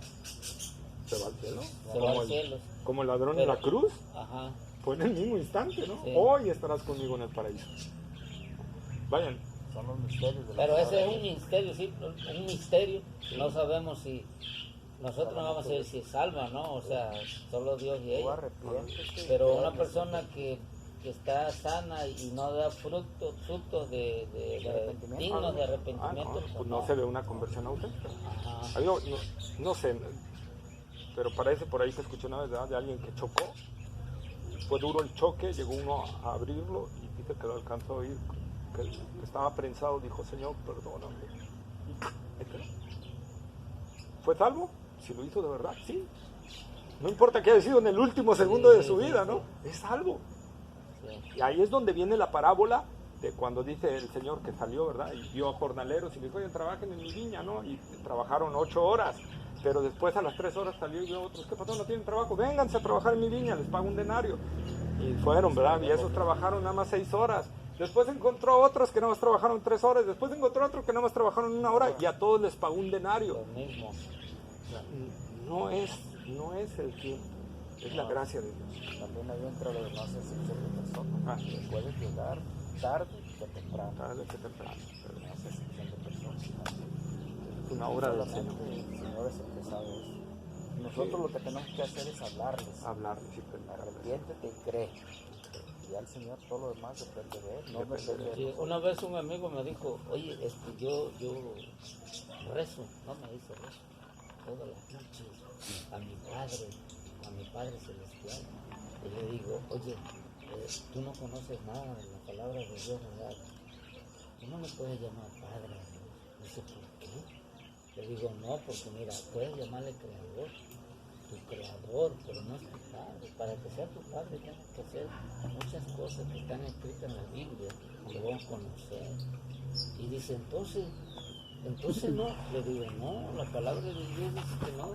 Se va al cielo. se va al cielo. Como el ladrón en la cruz. Ajá. Fue en el mismo instante, ¿no? Sí. Hoy estarás conmigo en el paraíso. Vayan. Son los misterios de la Pero ese palabra. es un misterio, sí, un misterio. No sabemos si nosotros no vamos a saber si es salva, ¿no? O sea, solo Dios y Tú ella. arrepiéntete, Pero créeme, una persona que está sana y no da frutos de arrepentimiento. dignos de arrepentimiento, No, pues no se ve una conversión auténtica. Ajá. No sé, pero parece por ahí que escuché una vez, ¿verdad?, de alguien que chocó. Fue duro el choque, llegó uno a abrirlo y dice que lo alcanzó a oír, que estaba prensado, dijo, Señor, perdóname. ¿Fue salvo? Si lo hizo de verdad, sí. No importa que haya sido en el último segundo de su vida, ¿no? Es salvo. Sí. Y ahí es donde viene la parábola de cuando dice el Señor que salió, ¿verdad? Y vio a jornaleros y dijo, oye, trabajen en mi viña, ¿no? Y trabajaron 8 horas. Pero después a las 3 horas salió y vio a otros, ¿qué pasó? No tienen trabajo, vénganse a trabajar en mi viña, les pago un denario. Y fueron, ¿verdad? Y esos trabajaron nada más 6 horas. Después encontró otros que nada más trabajaron 3 horas. Después encontró otros que nada más trabajaron 1 hora. Y a todos les pagó un denario. Lo mismo. No es el tiempo, es la gracia de Dios. También hay otra de no hacer excepción de personas. Que puedes llegar tarde que temprano. Tarde que temprano. Pero No hace excepción de personas. es una obra del Señor. Solamente el Señor es el que sabe eso. Nosotros lo que tenemos que hacer es hablarles. Hablarles y predicarles. Arrepiéntete y cree. Y al Señor todo lo demás depende de Él. No depende de Sí, Él. una vez un amigo me dijo, oye, yo rezo, no me hizo rezo, todas las noches a mi Padre Celestial. Y le digo, oye, tú no conoces nada de la palabra de Dios, ¿verdad? tú no me puedes llamar padre a Dios. Dice, ¿por qué? Le digo, no, porque mira, puedes llamarle creador, tu creador, pero no es tu padre. Para que sea tu padre tienes que hacer muchas cosas que están escritas en la Biblia, que vamos a conocer. Y dice, entonces no, le digo, no, la palabra de Dios dice que no.